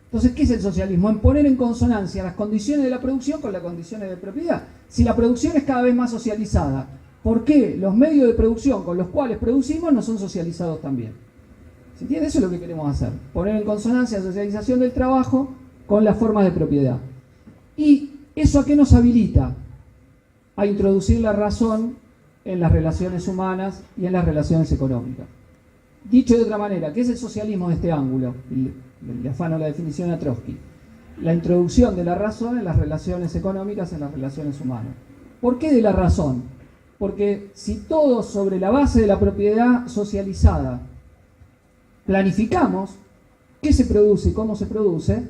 Entonces, ¿qué es el socialismo? En poner en consonancia las condiciones de la producción con las condiciones de propiedad. Si la producción es cada vez más socializada, ¿por qué los medios de producción con los cuales producimos no son socializados también? ¿Se entiende? Eso es lo que queremos hacer. Poner en consonancia la socialización del trabajo con las formas de propiedad. ¿Y eso a qué nos habilita? A introducir la razón en las relaciones humanas y en las relaciones económicas. Dicho de otra manera, ¿qué es el socialismo de este ángulo? Le afano la definición a Trotsky. La introducción de la razón en las relaciones económicas, en las relaciones humanas. ¿Por qué de la razón? Porque si todos sobre la base de la propiedad socializada planificamos qué se produce y cómo se produce,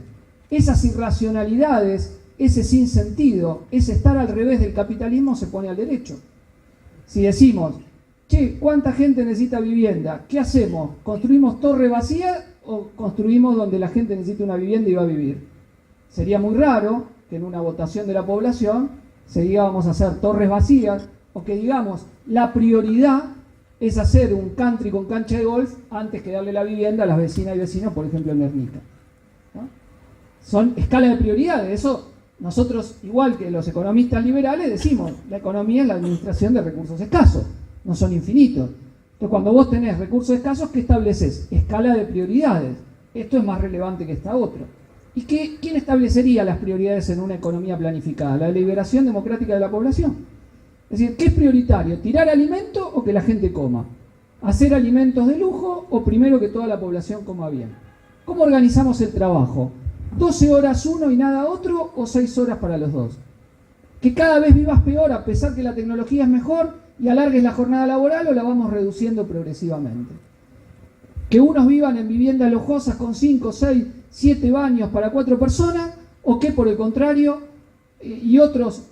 esas irracionalidades, ese sinsentido, ese estar al revés del capitalismo se pone al derecho. Si decimos, che, che, ¿cuánta gente necesita vivienda? ¿Qué hacemos? ¿Construimos torres vacías o construimos donde la gente necesita una vivienda y va a vivir? Sería muy raro que en una votación de la población se diga vamos a hacer torres vacías, o que digamos la prioridad es hacer un country con cancha de golf antes que darle la vivienda a las vecinas y vecinos, por ejemplo en Guernica, ¿no? Son escalas de prioridades. Eso nosotros, igual que los economistas liberales, decimos, la economía es la administración de recursos escasos, no son infinitos. Entonces, cuando vos tenés recursos escasos, ¿qué estableces? Escala de prioridades. Esto es más relevante que esta otra. ¿Y quién establecería las prioridades en una economía planificada? La liberación democrática de la población. Es decir, ¿qué es prioritario? ¿Tirar alimento o que la gente coma? ¿Hacer alimentos de lujo o primero que toda la población coma bien? ¿Cómo organizamos el trabajo? ¿12 horas uno y nada otro o 6 horas para los dos? ¿Que cada vez vivas peor a pesar que la tecnología es mejor y alargues la jornada laboral o la vamos reduciendo progresivamente? ¿Que unos vivan en viviendas lujosas con 5, 6, 7 baños para 4 personas o que por el contrario y otros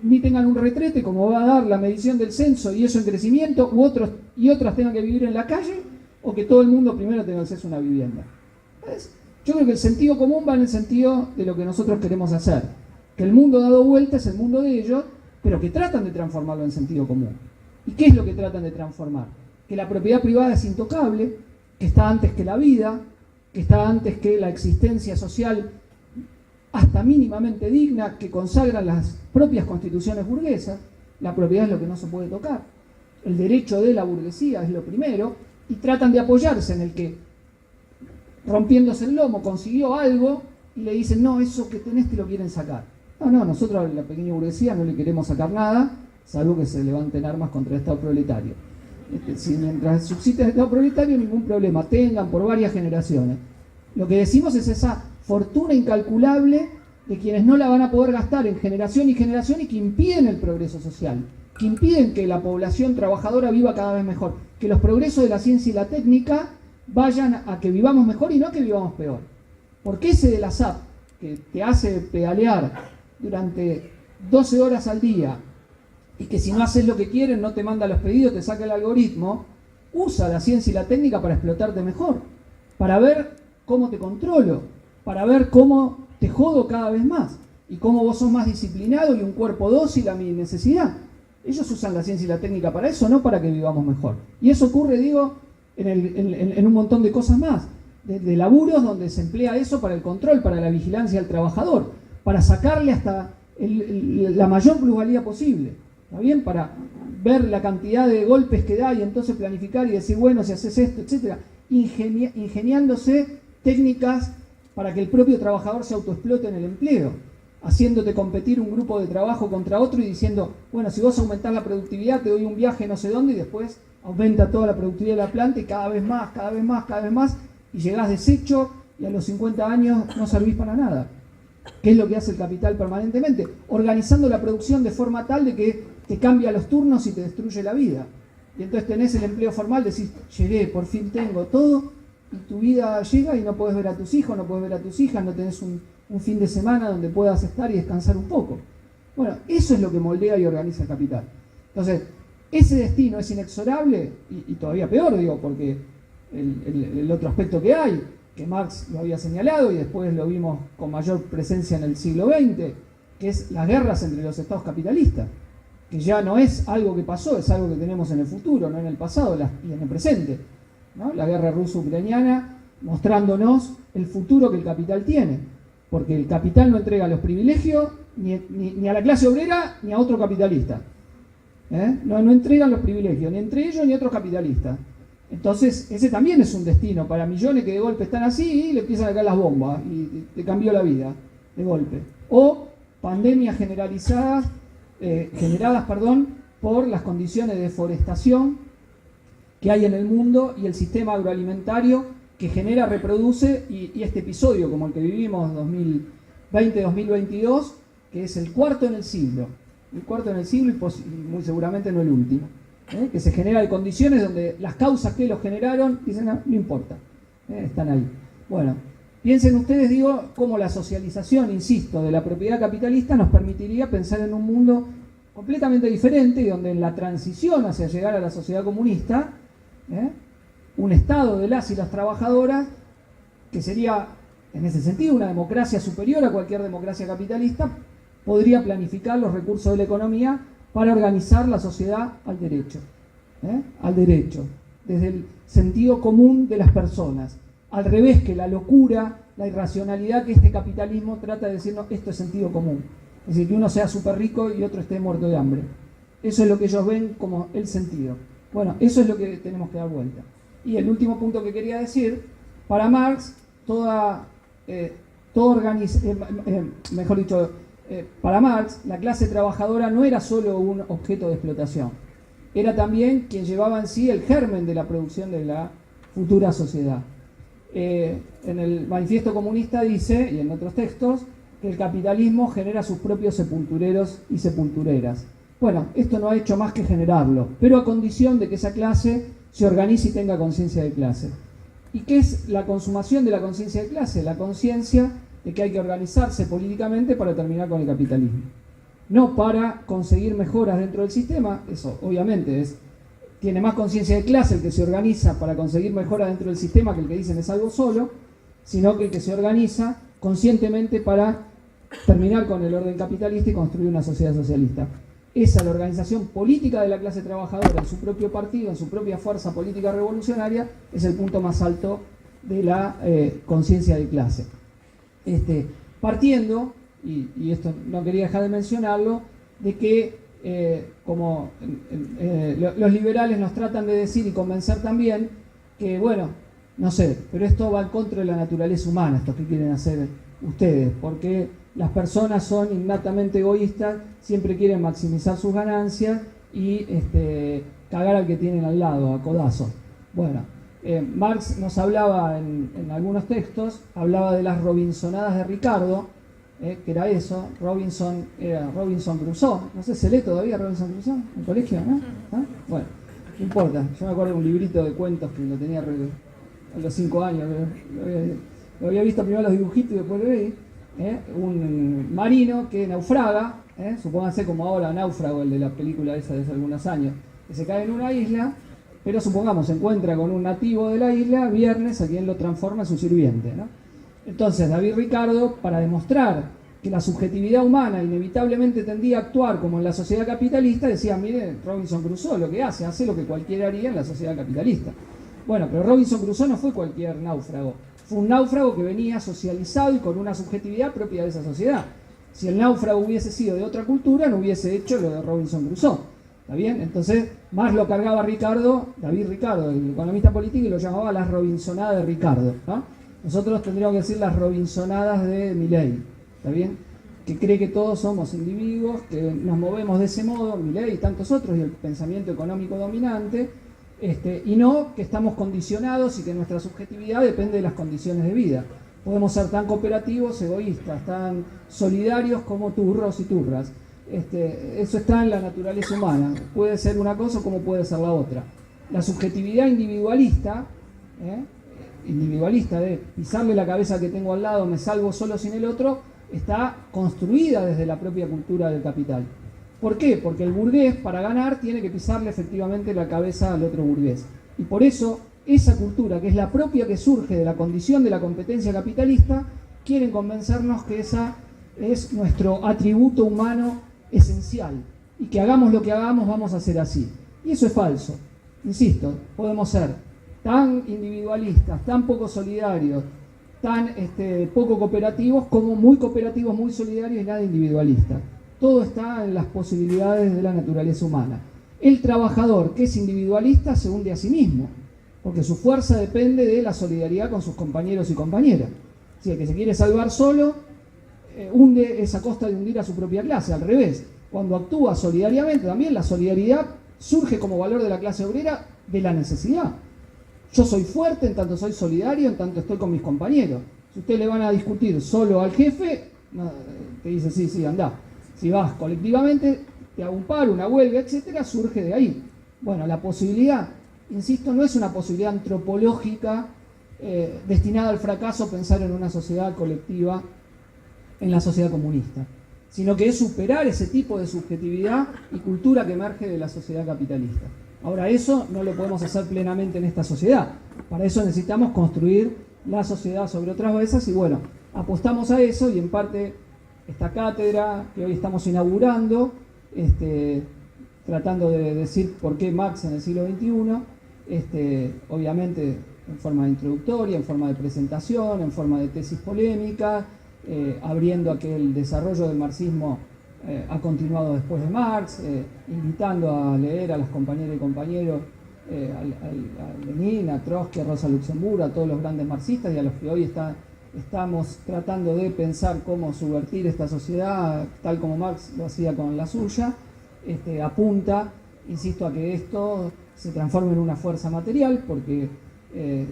ni tengan un retrete como va a dar la medición del censo y eso en crecimiento u otros y otras tengan que vivir en la calle o que todo el mundo primero tenga acceso a una vivienda? ¿Ves? Yo creo que el sentido común va en el sentido de lo que nosotros queremos hacer, que el mundo dado vuelta es el mundo de ellos, pero que tratan de transformarlo en sentido común. ¿Y qué es lo que tratan de transformar? Que la propiedad privada es intocable, que está antes que la vida, que está antes que la existencia social hasta mínimamente digna, que consagran las propias constituciones burguesas. La propiedad es lo que no se puede tocar. El derecho de la burguesía es lo primero, y tratan de apoyarse en el que rompiéndose el lomo, consiguió algo y le dicen, no, eso que tenés te lo quieren sacar. No, nosotros a la pequeña burguesía no le queremos sacar nada, salvo que se levanten armas contra el Estado proletario. Si mientras subsiste el Estado proletario, ningún problema, tengan por varias generaciones. Lo que decimos es esa fortuna incalculable de quienes no la van a poder gastar en generación y generación y que impiden el progreso social, que impiden que la población trabajadora viva cada vez mejor, que los progresos de la ciencia y la técnica vayan a que vivamos mejor y no a que vivamos peor. Porque ese de la SAP, que te hace pedalear durante 12 horas al día y que si no haces lo que quieren no te manda los pedidos, te saca el algoritmo, usa la ciencia y la técnica para explotarte mejor, para ver cómo te controlo, para ver cómo te jodo cada vez más y cómo vos sos más disciplinado y un cuerpo dócil a mi necesidad. Ellos usan la ciencia y la técnica para eso, no para que vivamos mejor. Y eso ocurre, digo, en un montón de cosas más, de laburos donde se emplea eso para el control, para la vigilancia al trabajador, para sacarle hasta la mayor plusvalía posible, ¿está bien? Para ver la cantidad de golpes que da y entonces planificar y decir, bueno, si haces esto, etcétera, ingeniándose técnicas para que el propio trabajador se autoexplote en el empleo, haciéndote competir un grupo de trabajo contra otro y diciendo, bueno, si vos aumentás la productividad te doy un viaje no sé dónde y después aumenta toda la productividad de la planta y cada vez más, cada vez más, cada vez más, y llegás deshecho y a los 50 años no servís para nada. ¿Qué es lo que hace el capital permanentemente? Organizando la producción de forma tal de que te cambia los turnos y te destruye la vida. Y entonces tenés el empleo formal, decís, llegué, por fin tengo todo, y tu vida llega y no podés ver a tus hijos, no podés ver a tus hijas, no tenés un fin de semana donde puedas estar y descansar un poco. Bueno, eso es lo que moldea y organiza el capital. Entonces, ese destino es inexorable y todavía peor, digo, porque el otro aspecto que hay, que Marx lo había señalado y después lo vimos con mayor presencia en el siglo XX, que es las guerras entre los estados capitalistas, que ya no es algo que pasó, es algo que tenemos en el futuro, no en el pasado y en el presente, ¿no? La guerra ruso-ucraniana mostrándonos el futuro que el capital tiene, porque el capital no entrega los privilegios ni a la clase obrera ni a otro capitalista. No entregan los privilegios, ni entre ellos ni otros capitalistas. Entonces, ese también es un destino para millones que de golpe están así y le empiezan a caer las bombas y te cambió la vida de golpe. O pandemias generadas por las condiciones de deforestación que hay en el mundo y el sistema agroalimentario que genera, reproduce, y este episodio como el que vivimos 2020-2022, que es el cuarto en el siglo y muy seguramente no el último, que se genera de condiciones donde las causas que los generaron dicen, no importa, están ahí. Bueno, piensen ustedes, digo, cómo la socialización, insisto, de la propiedad capitalista nos permitiría pensar en un mundo completamente diferente, y donde en la transición hacia llegar a la sociedad comunista, un Estado de las y las trabajadoras, que sería en ese sentido una democracia superior a cualquier democracia capitalista, podría planificar los recursos de la economía para organizar la sociedad al derecho, desde el sentido común de las personas, al revés que la locura, la irracionalidad que este capitalismo trata de decirnos, esto es sentido común. Es decir, que uno sea súper rico y otro esté muerto de hambre. Eso es lo que ellos ven como el sentido. Bueno, eso es lo que tenemos que dar vuelta. Y el último punto que quería decir, para Marx, para Marx, la clase trabajadora no era solo un objeto de explotación, era también quien llevaba en sí el germen de la producción de la futura sociedad. En el Manifiesto Comunista dice, y en otros textos, que el capitalismo genera sus propios sepultureros y sepultureras. Bueno, esto no ha hecho más que generarlo, pero a condición de que esa clase se organice y tenga conciencia de clase. ¿Y qué es la consumación de la conciencia de clase? La conciencia de que hay que organizarse políticamente para terminar con el capitalismo. No para conseguir mejoras dentro del sistema, eso obviamente tiene más conciencia de clase el que se organiza para conseguir mejoras dentro del sistema que el que dicen es algo solo, sino que el que se organiza conscientemente para terminar con el orden capitalista y construir una sociedad socialista. Esa, la organización política de la clase trabajadora en su propio partido, en su propia fuerza política revolucionaria, es el punto más alto de la conciencia de clase. Partiendo, y esto no quería dejar de mencionarlo, de que como los liberales nos tratan de decir y convencer también que, bueno, no sé, pero esto va en contra de la naturaleza humana, esto que quieren hacer ustedes, porque las personas son innatamente egoístas, siempre quieren maximizar sus ganancias y cagar al que tienen al lado, a codazo. Bueno, Marx nos hablaba en algunos textos, hablaba de las Robinsonadas de Ricardo, que era eso, era Robinson Crusoe. No sé, ¿se lee todavía Robinson Crusoe en el colegio? ¿No? ¿Ah? Bueno, no importa. Yo me acuerdo de un librito de cuentos que lo tenía a los 5 años. Lo había visto primero los dibujitos y después lo vi. Un marino que naufraga, supónganse como ahora Náufrago, el de la película esa de hace algunos años, que se cae en una isla, pero supongamos se encuentra con un nativo de la isla, Viernes, a quien lo transforma en su sirviente, ¿no? Entonces David Ricardo, para demostrar que la subjetividad humana inevitablemente tendía a actuar como en la sociedad capitalista, decía, mire, Robinson Crusoe lo que hace lo que cualquiera haría en la sociedad capitalista. Bueno, pero Robinson Crusoe no fue cualquier náufrago, fue un náufrago que venía socializado y con una subjetividad propia de esa sociedad. Si el náufrago hubiese sido de otra cultura, no hubiese hecho lo de Robinson Crusoe. ¿Está bien? Entonces, más lo cargaba David Ricardo, el economista político, y lo llamaba las Robinsonadas de Ricardo, ¿no? Nosotros tendríamos que decir las Robinsonadas de Milei, ¿está bien? Que cree que todos somos individuos, que nos movemos de ese modo, Milei y tantos otros, y el pensamiento económico dominante, y no que estamos condicionados y que nuestra subjetividad depende de las condiciones de vida. Podemos ser tan cooperativos, egoístas, tan solidarios como turros y turras. Eso está en la naturaleza humana. Puede ser una cosa como puede ser la otra. La subjetividad individualista de pisarle la cabeza que tengo al lado, me salvo solo sin el otro, está construida desde la propia cultura del capital. ¿Por qué? Porque el burgués, para ganar, tiene que pisarle efectivamente la cabeza al otro burgués. Y por eso, esa cultura, que es la propia que surge de la condición de la competencia capitalista, quieren convencernos que esa es nuestro atributo humano esencial. Y que hagamos lo que hagamos, vamos a ser así. Y eso es falso. Insisto, podemos ser tan individualistas, tan poco solidarios, tan poco cooperativos, como muy cooperativos, muy solidarios y nada individualistas. Todo está en las posibilidades de la naturaleza humana. El trabajador que es individualista se hunde a sí mismo, porque su fuerza depende de la solidaridad con sus compañeros y compañeras. Si el que se quiere salvar solo, hunde es a costa de hundir a su propia clase. Al revés, cuando actúa solidariamente, también la solidaridad surge como valor de la clase obrera de la necesidad. Yo soy fuerte en tanto soy solidario, en tanto estoy con mis compañeros. Si ustedes le van a discutir solo al jefe, no, te dice sí, andá. Si vas colectivamente, te hago un paro, una huelga, etcétera, surge de ahí. Bueno, la posibilidad, insisto, no es una posibilidad antropológica destinada al fracaso pensar en una sociedad colectiva, en la sociedad comunista. sino que es superar ese tipo de subjetividad y cultura que emerge de la sociedad capitalista. Ahora, eso no lo podemos hacer plenamente en esta sociedad. Para eso necesitamos construir la sociedad sobre otras bases y bueno, apostamos a eso y en parte esta cátedra que hoy estamos inaugurando, tratando de decir por qué Marx en el siglo XXI, obviamente en forma de introductoria, en forma de presentación, en forma de tesis polémica, abriendo a que el desarrollo del marxismo ha continuado después de Marx, invitando a leer a las compañeras y compañeros, a Lenin, a Trotsky, a Rosa Luxemburgo, a todos los grandes marxistas y a los que hoy estamos tratando de pensar cómo subvertir esta sociedad, tal como Marx lo hacía con la suya, apunta, insisto, a que esto se transforme en una fuerza material, porque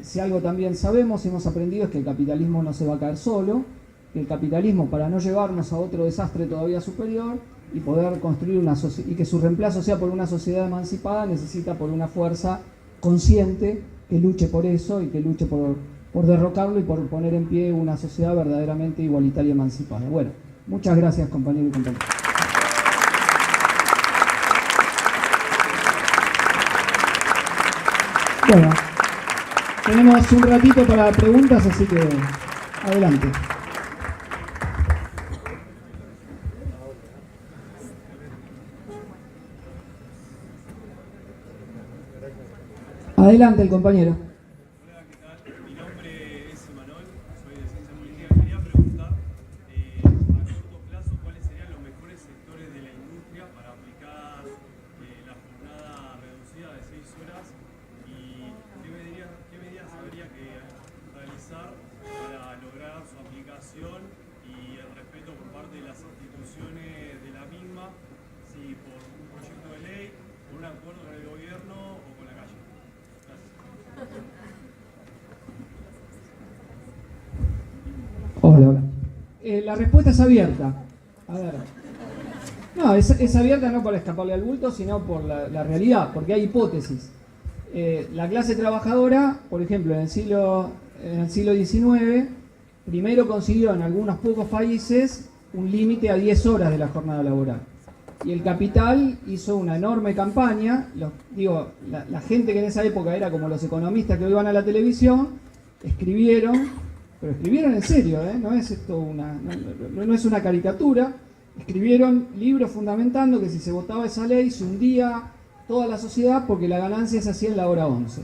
si algo también sabemos y hemos aprendido es que el capitalismo no se va a caer solo, que el capitalismo, para no llevarnos a otro desastre todavía superior y poder construir una sociedad, y que su reemplazo sea por una sociedad emancipada, necesita por una fuerza consciente que luche por eso y que luche por derrocarlo y por poner en pie una sociedad verdaderamente igualitaria y emancipada. Bueno, muchas gracias, compañeros y compañeras. Bueno, tenemos un ratito para preguntas, así que adelante. Adelante el compañero. Hola, ¿qué tal? Mi nombre es Emanuel, soy de Ciencia Política. Quería preguntar a corto plazo cuáles serían los mejores sectores de la industria para aplicar la jornada reducida de 6 horas y qué medidas habría que realizar para lograr su aplicación y el respeto por parte de las instituciones de la misma, si por un proyecto de ley, por un acuerdo con el gobierno o con la calle. Hola. La respuesta es abierta. A ver. No, es abierta no por escaparle al bulto, sino por la realidad, porque hay hipótesis. La clase trabajadora, por ejemplo, en el siglo XIX, primero consiguió en algunos pocos países un límite a 10 horas de la jornada laboral. Y el capital hizo una enorme campaña. La gente que en esa época era como los economistas que hoy van a la televisión, escribieron, pero escribieron en serio, no es esto no es una caricatura, escribieron libros fundamentando que si se votaba esa ley se hundía toda la sociedad porque la ganancia se hacía en la hora 11.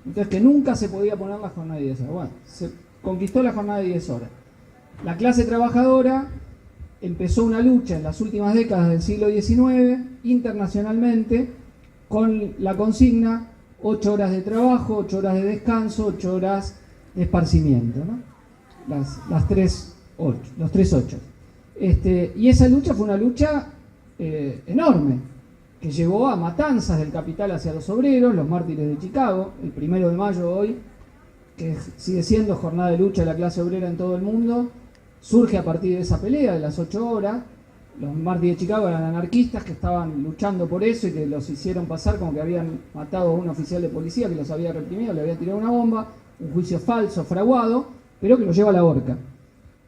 Entonces que nunca se podía poner la jornada de 10 horas. Bueno, se conquistó la jornada de 10 horas. La clase trabajadora empezó una lucha en las últimas décadas del siglo XIX, internacionalmente, con la consigna 8 horas de trabajo, 8 horas de descanso, 8 horas de esparcimiento, ¿no? Los 3 8. Y esa lucha fue una lucha enorme, que llevó a matanzas del capital hacia los obreros, los mártires de Chicago, el 1 de mayo hoy, que sigue siendo jornada de lucha de la clase obrera en todo el mundo, surge a partir de esa pelea de las 8 horas. Los mártires de Chicago eran anarquistas que estaban luchando por eso y que los hicieron pasar como que habían matado a un oficial de policía que los había reprimido, le había tirado una bomba, un juicio falso, fraguado, pero que los lleva a la horca.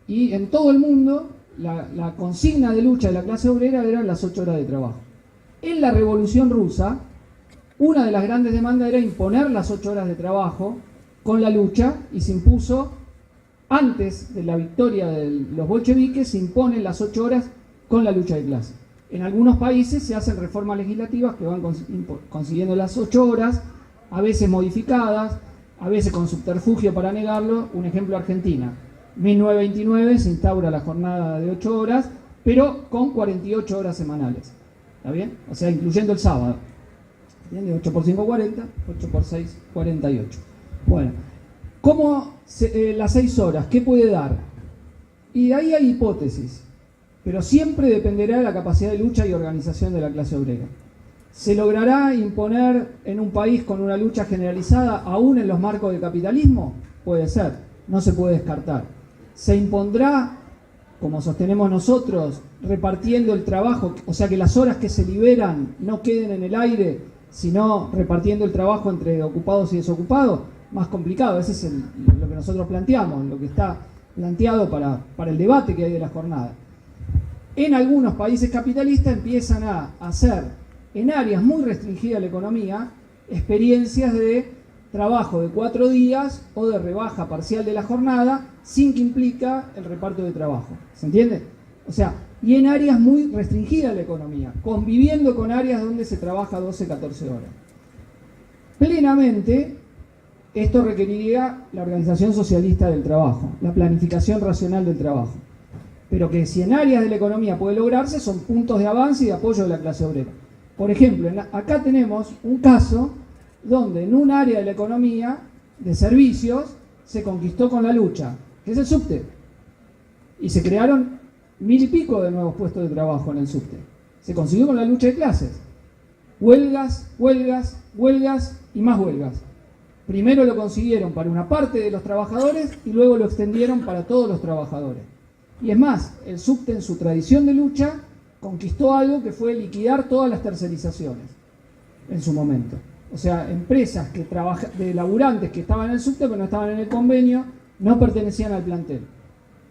Y en todo el mundo la consigna de lucha de la clase obrera eran las 8 horas de trabajo. En la Revolución Rusa, una de las grandes demandas era imponer las 8 horas de trabajo con la lucha, y se impuso. Antes de la victoria de los bolcheviques se imponen las 8 horas con la lucha de clase. En algunos países se hacen reformas legislativas que van consiguiendo las 8 horas, a veces modificadas, a veces con subterfugio para negarlo. Un ejemplo, Argentina. 1929 se instaura la jornada de 8 horas, pero con 48 horas semanales. ¿Está bien? O sea, incluyendo el sábado. ¿Bien? De 8 por 5, 40, 8 por 6, 48. Bueno. ¿Cómo las 6 horas? ¿Qué puede dar? Y ahí hay hipótesis, pero siempre dependerá de la capacidad de lucha y organización de la clase obrera. ¿Se logrará imponer en un país con una lucha generalizada, aún en los marcos del capitalismo? Puede ser, no se puede descartar. ¿Se impondrá, como sostenemos nosotros, repartiendo el trabajo, o sea que las horas que se liberan no queden en el aire, sino repartiendo el trabajo entre ocupados y desocupados? Más complicado, ese es lo que nosotros planteamos, lo que está planteado para el debate que hay de la jornada. en algunos países capitalistas empiezan a hacer en áreas muy restringidas de la economía experiencias de trabajo de 4 días o de rebaja parcial de la jornada sin que implica el reparto de trabajo. ¿Se entiende? O sea, y en áreas muy restringidas de la economía, conviviendo con áreas donde se trabaja 12, 14 horas. Plenamente, esto requeriría la organización socialista del trabajo, la planificación racional del trabajo. Pero que si en áreas de la economía puede lograrse, son puntos de avance y de apoyo de la clase obrera. Por ejemplo, acá tenemos un caso donde en un área de la economía de servicios se conquistó con la lucha, que es el subte. Y se crearon 1000 y pico de nuevos puestos de trabajo en el subte. Se consiguió con la lucha de clases. Huelgas, huelgas, huelgas y más huelgas. Primero lo consiguieron para una parte de los trabajadores y luego lo extendieron para todos los trabajadores. Y es más, el subte en su tradición de lucha conquistó algo que fue liquidar todas las tercerizaciones en su momento. O sea, empresas de laburantes que estaban en el subte pero no estaban en el convenio, no pertenecían al plantel.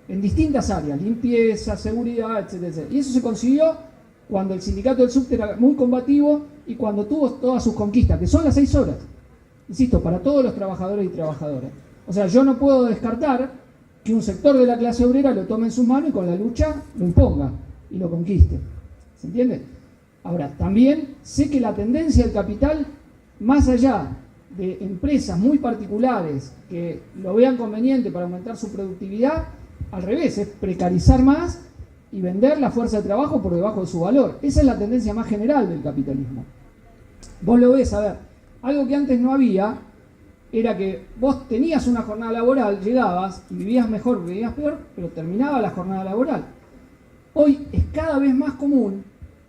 En distintas áreas, limpieza, seguridad, etcétera, etcétera. Y eso se consiguió cuando el sindicato del subte era muy combativo y cuando tuvo todas sus conquistas, que son las 6 horas. Insisto, para todos los trabajadores y trabajadoras. O sea, yo no puedo descartar que un sector de la clase obrera lo tome en sus manos y con la lucha lo imponga y lo conquiste. ¿Se entiende? Ahora, también sé que la tendencia del capital, más allá de empresas muy particulares que lo vean conveniente para aumentar su productividad, al revés, es precarizar más y vender la fuerza de trabajo por debajo de su valor. Esa es la tendencia más general del capitalismo. Vos lo ves, a ver, algo que antes no había era que vos tenías una jornada laboral, llegabas y vivías mejor, vivías peor, pero terminaba la jornada laboral. Hoy es cada vez más común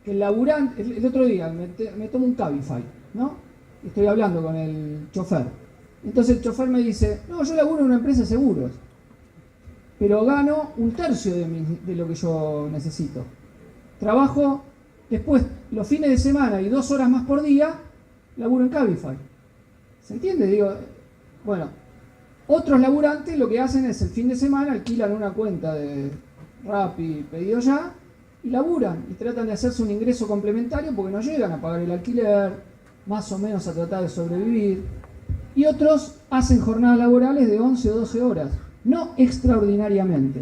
que el laburante, el otro día me tomo un Cabify, ¿no? Estoy hablando con el chofer. Entonces el chofer me dice, no, yo laburo en una empresa de seguros, pero gano 1/3 de lo que yo necesito. Trabajo después los fines de semana y 2 horas más por día, laburo en Cabify. ¿Se entiende? Digo, bueno, otros laburantes lo que hacen es el fin de semana alquilan una cuenta de Rappi, Pedido Ya, y laburan y tratan de hacerse un ingreso complementario porque no llegan a pagar el alquiler, más o menos a tratar de sobrevivir. Y otros hacen jornadas laborales de 11 o 12 horas, no extraordinariamente,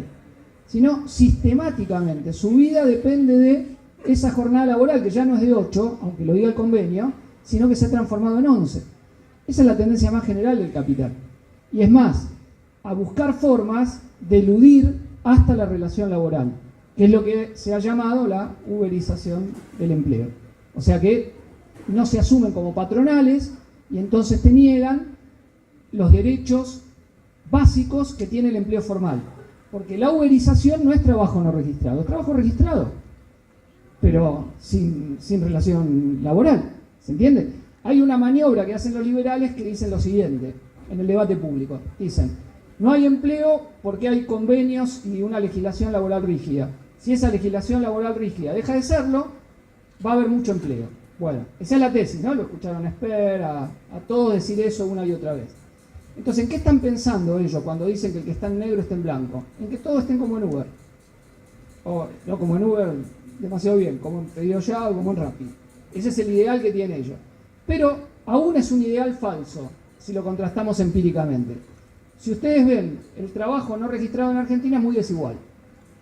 sino sistemáticamente. Su vida depende de esa jornada laboral, que ya no es de 8, aunque lo diga el convenio, sino que se ha transformado en 11. Esa es la tendencia más general del capital. Y es más, a buscar formas de eludir hasta la relación laboral, que es lo que se ha llamado la uberización del empleo. O sea que no se asumen como patronales y entonces te niegan los derechos básicos que tiene el empleo formal. Porque la uberización no es trabajo no registrado, es trabajo registrado, pero sin relación laboral. ¿Se entiende? Hay una maniobra que hacen los liberales que dicen lo siguiente en el debate público. Dicen, no hay empleo porque hay convenios y una legislación laboral rígida. Si esa legislación laboral rígida deja de serlo, va a haber mucho empleo. Bueno, esa es la tesis, ¿no? Lo escucharon a Esper, a todos decir eso una y otra vez. Entonces, ¿en qué están pensando ellos cuando dicen que el que está en negro está en blanco? En que todos estén como en Uber. O no como en Uber, demasiado bien, como en Pedido Ya o como en Rappi. Ese es el ideal que tienen ellos. Pero aún es un ideal falso, si lo contrastamos empíricamente. Si ustedes ven, el trabajo no registrado en Argentina es muy desigual.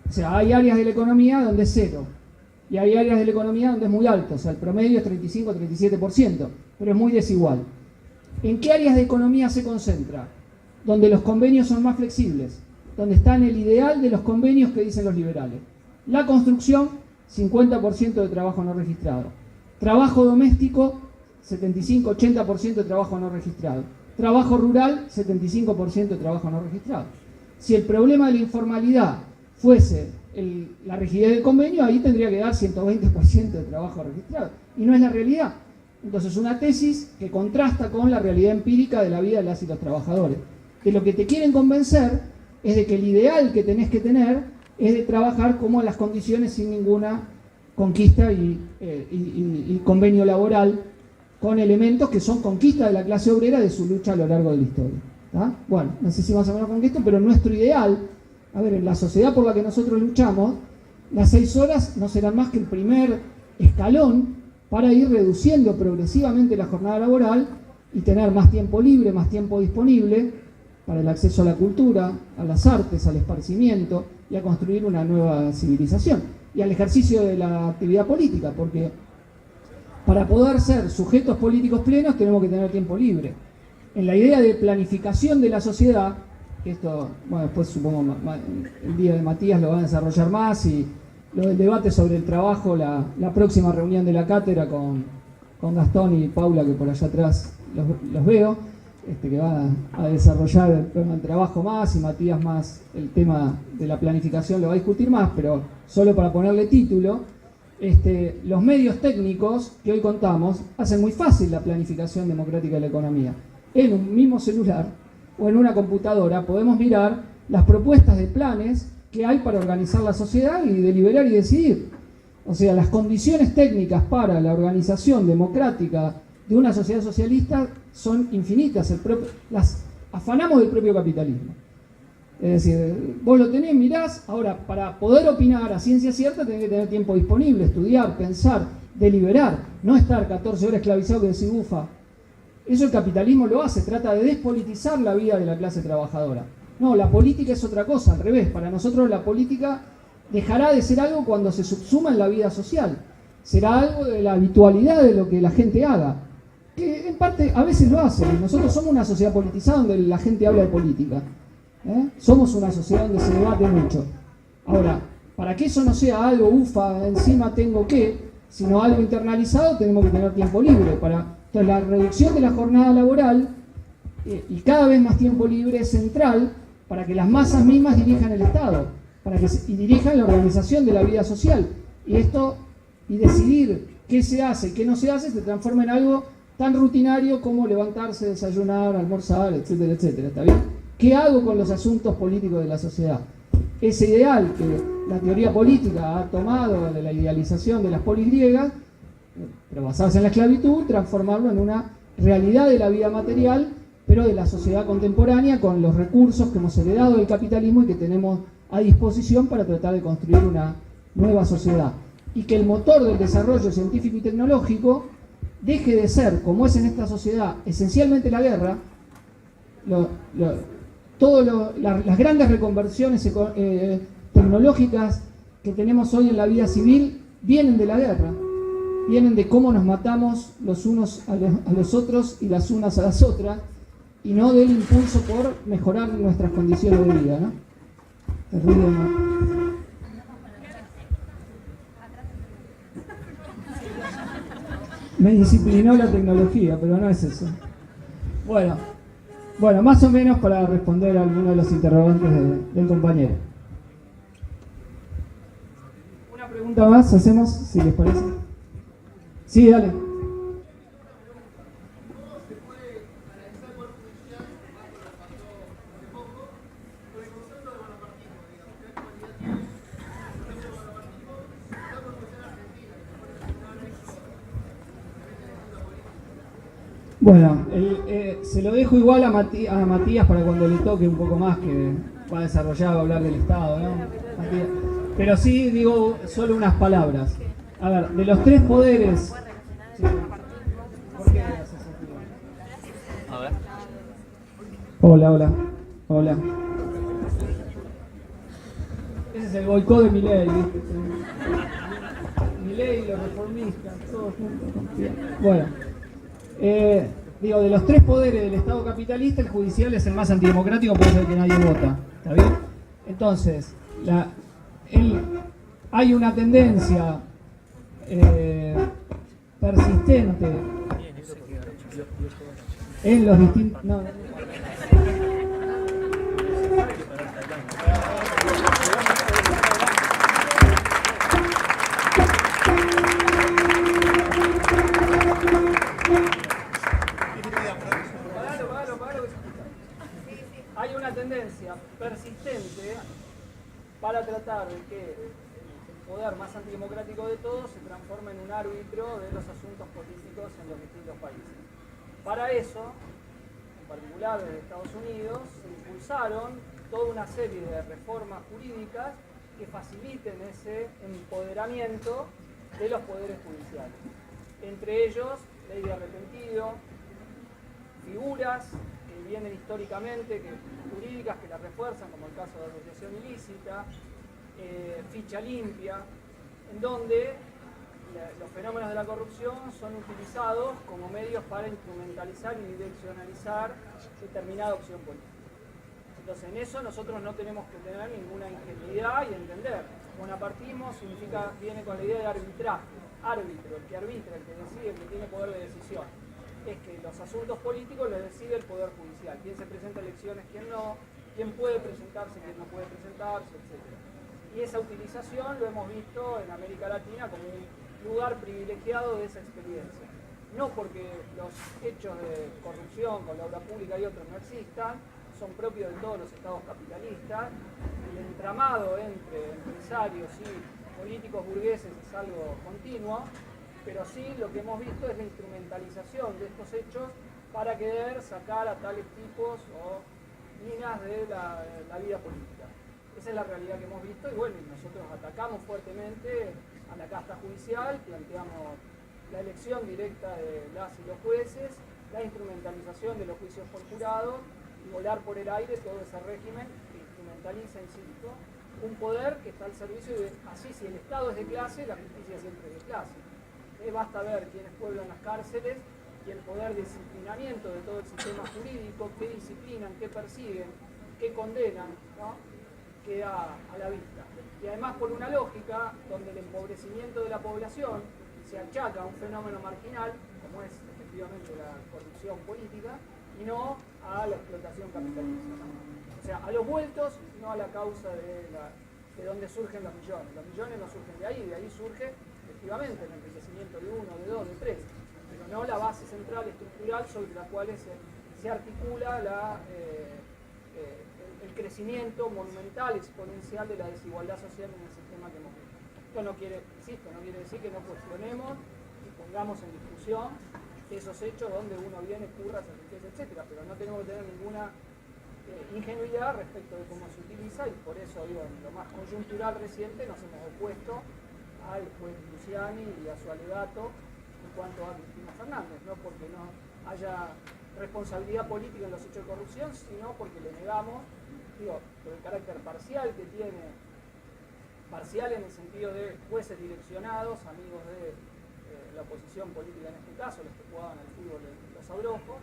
O sea, hay áreas de la economía donde es 0. Y hay áreas de la economía donde es muy alto. O sea, el promedio es 35-37%. Pero es muy desigual. ¿En qué áreas de economía se concentra? Donde los convenios son más flexibles. Donde está en el ideal de los convenios que dicen los liberales. La construcción, 50% de trabajo no registrado. Trabajo doméstico, 75-80% de trabajo no registrado. Trabajo rural, 75% de trabajo no registrado. Si el problema de la informalidad fuese la rigidez del convenio, ahí tendría que dar 120% de trabajo registrado. Y no es la realidad. Entonces, una tesis que contrasta con la realidad empírica de la vida de las y los trabajadores. Que lo que te quieren convencer es de que el ideal que tenés que tener es de trabajar como en las condiciones sin ninguna conquista y convenio laboral, con elementos que son conquista de la clase obrera de su lucha a lo largo de la historia. ¿Tá? Bueno, no sé si más o menos conquista, pero nuestro ideal, a ver, en la sociedad por la que nosotros luchamos, las 6 horas no serán más que el primer escalón para ir reduciendo progresivamente la jornada laboral y tener más tiempo libre, más tiempo disponible para el acceso a la cultura, a las artes, al esparcimiento y a construir una nueva civilización y al ejercicio de la actividad política, porque para poder ser sujetos políticos plenos tenemos que tener tiempo libre. En la idea de planificación de la sociedad, que esto, bueno, después supongo el día de Matías lo va a desarrollar más, y lo del debate sobre el trabajo, la próxima reunión de la cátedra con Gastón y Paula, que por allá atrás los veo, que va a desarrollar el tema del trabajo más, y Matías más el tema de la planificación lo va a discutir más, pero solo para ponerle título, los medios técnicos que hoy contamos hacen muy fácil la planificación democrática de la economía. En un mismo celular o en una computadora podemos mirar las propuestas de planes que hay para organizar la sociedad y deliberar y decidir. O sea, las condiciones técnicas para la organización democrática de una sociedad socialista son infinitas, las afanamos del propio capitalismo. Es decir, vos lo tenés, mirás, ahora para poder opinar a ciencia cierta tenés que tener tiempo disponible, estudiar, pensar, deliberar, no estar 14 horas esclavizado que decís ufa. Eso el capitalismo lo hace, trata de despolitizar la vida de la clase trabajadora. No, la política es otra cosa, al revés, para nosotros la política dejará de ser algo cuando se subsuma en la vida social, será algo de la habitualidad de lo que la gente haga, que en parte a veces lo hace. Nosotros somos una sociedad politizada donde la gente habla de política. Somos una sociedad donde se debate mucho. Ahora, para que eso no sea algo ufa, encima tengo que, sino algo internalizado, tenemos que tener tiempo libre. Entonces la reducción de la jornada laboral y cada vez más tiempo libre es central para que las masas mismas dirijan el Estado, y dirijan la organización de la vida social. Y decidir qué se hace y qué no se hace se transforma en algo tan rutinario como levantarse, desayunar, almorzar, etcétera, etcétera. ¿Está bien? ¿Qué hago con los asuntos políticos de la sociedad? Ese ideal que la teoría política ha tomado de la idealización de las polis griegas, pero basadas en la esclavitud, transformarlo en una realidad de la vida material, pero de la sociedad contemporánea, con los recursos que hemos heredado del capitalismo y que tenemos a disposición para tratar de construir una nueva sociedad. Y que el motor del desarrollo científico y tecnológico deje de ser, como es en esta sociedad, esencialmente la guerra. Las grandes reconversiones tecnológicas que tenemos hoy en la vida civil vienen de la guerra, vienen de cómo nos matamos los unos a los otros y las unas a las otras, y no del impulso por mejorar nuestras condiciones de vida, ¿no? El ruido no. Me disciplinó la tecnología, pero no es eso. Bueno, más o menos para responder a algunos de los interrogantes del compañero. Una pregunta más hacemos, si les parece. Sí, dale. Bueno, se lo dejo igual a Matías para cuando le toque un poco más, que va a desarrollar, va a hablar del Estado, ¿no? Matías. Pero sí digo solo unas palabras. A ver, de los 3 poderes... Sí. ¿Por qué haces eso? A ver. Hola. Ese es el boicot de Milei, ¿viste? Milei, los reformistas, todos juntos. Bueno. De los 3 poderes del Estado capitalista, el judicial es el más antidemocrático, por eso es el que nadie vota. ¿Está bien? Entonces, hay una tendencia persistente en los distintos... Hay una tendencia persistente para tratar de que el poder más antidemocrático de todos se transforme en un árbitro de los asuntos políticos en los distintos países. Para eso, en particular desde Estados Unidos, se impulsaron toda una serie de reformas jurídicas que faciliten ese empoderamiento de los poderes judiciales. Entre ellos, ley de arrepentido, figuras que vienen históricamente, jurídicas que la refuerzan, como el caso de asociación ilícita, ficha limpia, en donde los fenómenos de la corrupción son utilizados como medios para instrumentalizar y direccionalizar determinada opción política. Entonces, en eso nosotros no tenemos que tener ninguna ingenuidad y entender. Bonapartismo viene con la idea de arbitraje, árbitro, el que arbitra, el que decide, el que tiene poder de decisión. Es que los asuntos políticos los decide el Poder Judicial. Quién se presenta a elecciones, quién no, quién puede presentarse, quién no puede presentarse, etc. Y esa utilización lo hemos visto en América Latina como un lugar privilegiado de esa experiencia. No porque los hechos de corrupción con la obra pública y otros no existan, son propios de todos los estados capitalistas. El entramado entre empresarios y políticos burgueses es algo continuo, pero sí lo que hemos visto es la instrumentalización de estos hechos para querer sacar a tales tipos o minas de la vida política. Esa es la realidad que hemos visto y bueno, nosotros atacamos fuertemente a la casta judicial, planteamos la elección directa de las y los jueces, la instrumentalización de los juicios por jurado y volar por el aire todo ese régimen que instrumentaliza, insisto, un poder que está al servicio de, así si el Estado es de clase, la justicia siempre es de clase. Basta ver quiénes pueblan las cárceles y el poder de disciplinamiento de todo el sistema jurídico, qué disciplinan, qué persiguen, qué condenan, ¿no? Queda a la vista. Y además por una lógica donde el empobrecimiento de la población se achaca a un fenómeno marginal, como es efectivamente la corrupción política, y no a la explotación capitalista. O sea, a los vueltos, no a la causa de donde surgen los millones. Los millones no surgen de ahí surge efectivamente el enriquecimiento de uno, de dos, de tres, pero no la base central estructural sobre la cual se articula el crecimiento monumental, exponencial de la desigualdad social en el sistema que hemos visto. Esto no quiere decir que no cuestionemos y pongamos en discusión esos hechos donde uno viene, curra, se enriquece, etc. Pero no tenemos que tener ninguna ingenuidad respecto de cómo se utiliza y por eso, digo, en lo más conjuntural reciente nos hemos opuesto al juez Luciani y a su alegato en cuanto a Cristina Fernández, no porque no haya responsabilidad política en los hechos de corrupción, sino porque le negamos, digo, por el carácter parcial que tiene, parcial en el sentido de jueces direccionados, amigos de la oposición política en este caso, los que jugaban al fútbol los abrojos,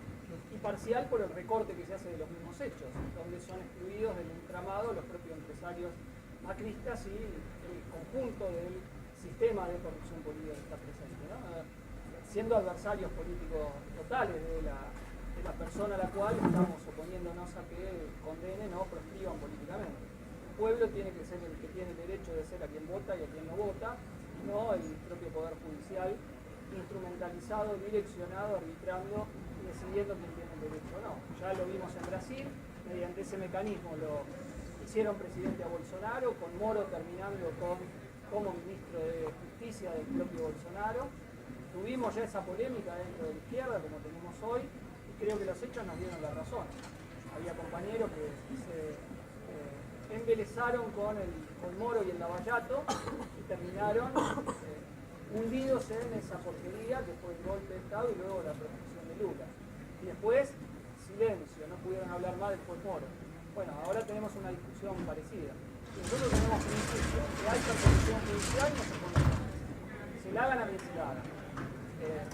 y parcial por el recorte que se hace de los mismos hechos, donde son excluidos del entramado los propios empresarios macristas y el conjunto del sistema de corrupción política que está presente, ¿no? Siendo adversarios políticos totales de la persona a la cual estamos oponiéndonos a que condenen o proscriban políticamente. El pueblo tiene que ser el que tiene el derecho de ser a quien vota y a quien no vota, no el propio poder judicial instrumentalizado, direccionado, arbitrando y decidiendo quién tiene el derecho o no. Ya lo vimos en Brasil, mediante ese mecanismo lo hicieron presidente a Bolsonaro, con Moro terminando como ministro de Justicia del propio Bolsonaro. Tuvimos ya esa polémica dentro de la izquierda, como tenemos hoy, y creo que los hechos nos dieron la razón. Había compañeros que se embelezaron con Moro y el Lavallato y terminaron hundidos en esa porquería que fue el golpe de Estado y luego la protección de Lula. Y después, silencio, no pudieron hablar más del juez Moro. Bueno, ahora tenemos una discusión parecida. Y nosotros tenemos un principio, que hay persecución judicial, no se pone se la hagan a quien se la hagan.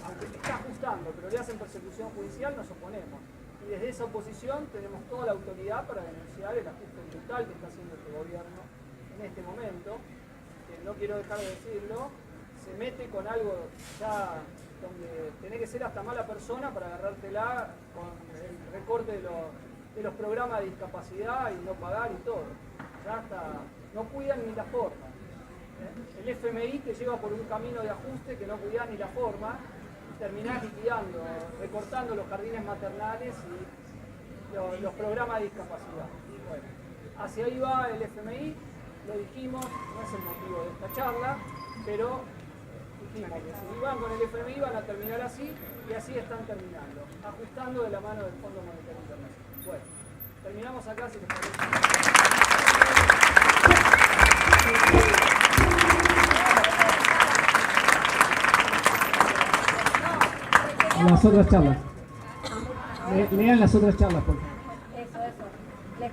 Aunque se está ajustando, pero le hacen persecución judicial, nos oponemos. Y desde esa oposición tenemos toda la autoridad para denunciar el ajuste brutal que está haciendo este gobierno en este momento, que no quiero dejar de decirlo, se mete con algo ya donde tenés que ser hasta mala persona para agarrártela con el recorte de los programas de discapacidad y no pagar y todo. Ya hasta no cuidan ni la forma. El FMI te lleva por un camino de ajuste que no cuidas ni la forma y terminás liquidando, recortando los jardines maternales y los programas de discapacidad. Bueno, hacia ahí va el FMI, lo dijimos, no es el motivo de esta charla, pero dijimos que si van con el FMI van a terminar así y así están terminando, ajustando de la mano del Fondo Monetario Internacional. Bueno, terminamos acá si les parece. Las otras charlas. Lean las otras charlas, por favor. Eso. Les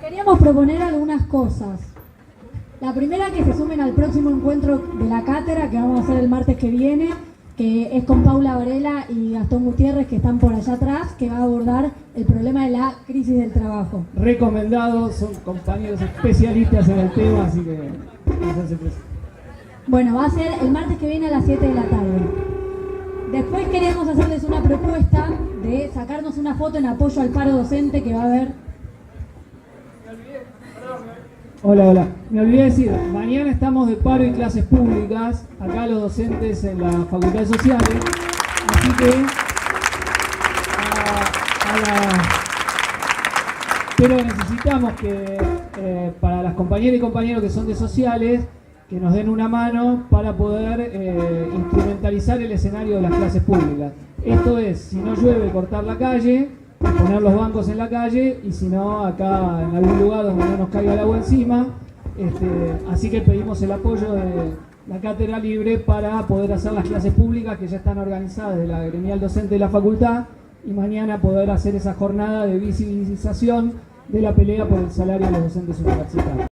queríamos proponer algunas cosas. La primera, que se sumen al próximo encuentro de la cátedra que vamos a hacer el martes que viene, que es con Paula Varela y Gastón Gutiérrez, que están por allá atrás, que va a abordar el problema de la crisis del trabajo. Recomendados, son compañeros especialistas en el tema, así que nos hace presente. Bueno, va a ser el martes que viene a las 7 de la tarde. Después queríamos hacerles una propuesta de sacarnos una foto en apoyo al paro docente que va a haber. Hola. Me olvidé decir, mañana estamos de paro y clases públicas, acá los docentes en la Facultad de Sociales, así que pero necesitamos que para las compañeras y compañeros que son de Sociales, que nos den una mano para poder instrumentalizar el escenario de las clases públicas. Esto es, si no llueve, cortar la calle, poner los bancos en la calle, y si no, acá en algún lugar donde no nos caiga el agua encima. Así que pedimos el apoyo de la Cátedra Libre para poder hacer las clases públicas que ya están organizadas de la gremial docente de la facultad, y mañana poder hacer esa jornada de visibilización de la pelea por el salario de los docentes universitarios.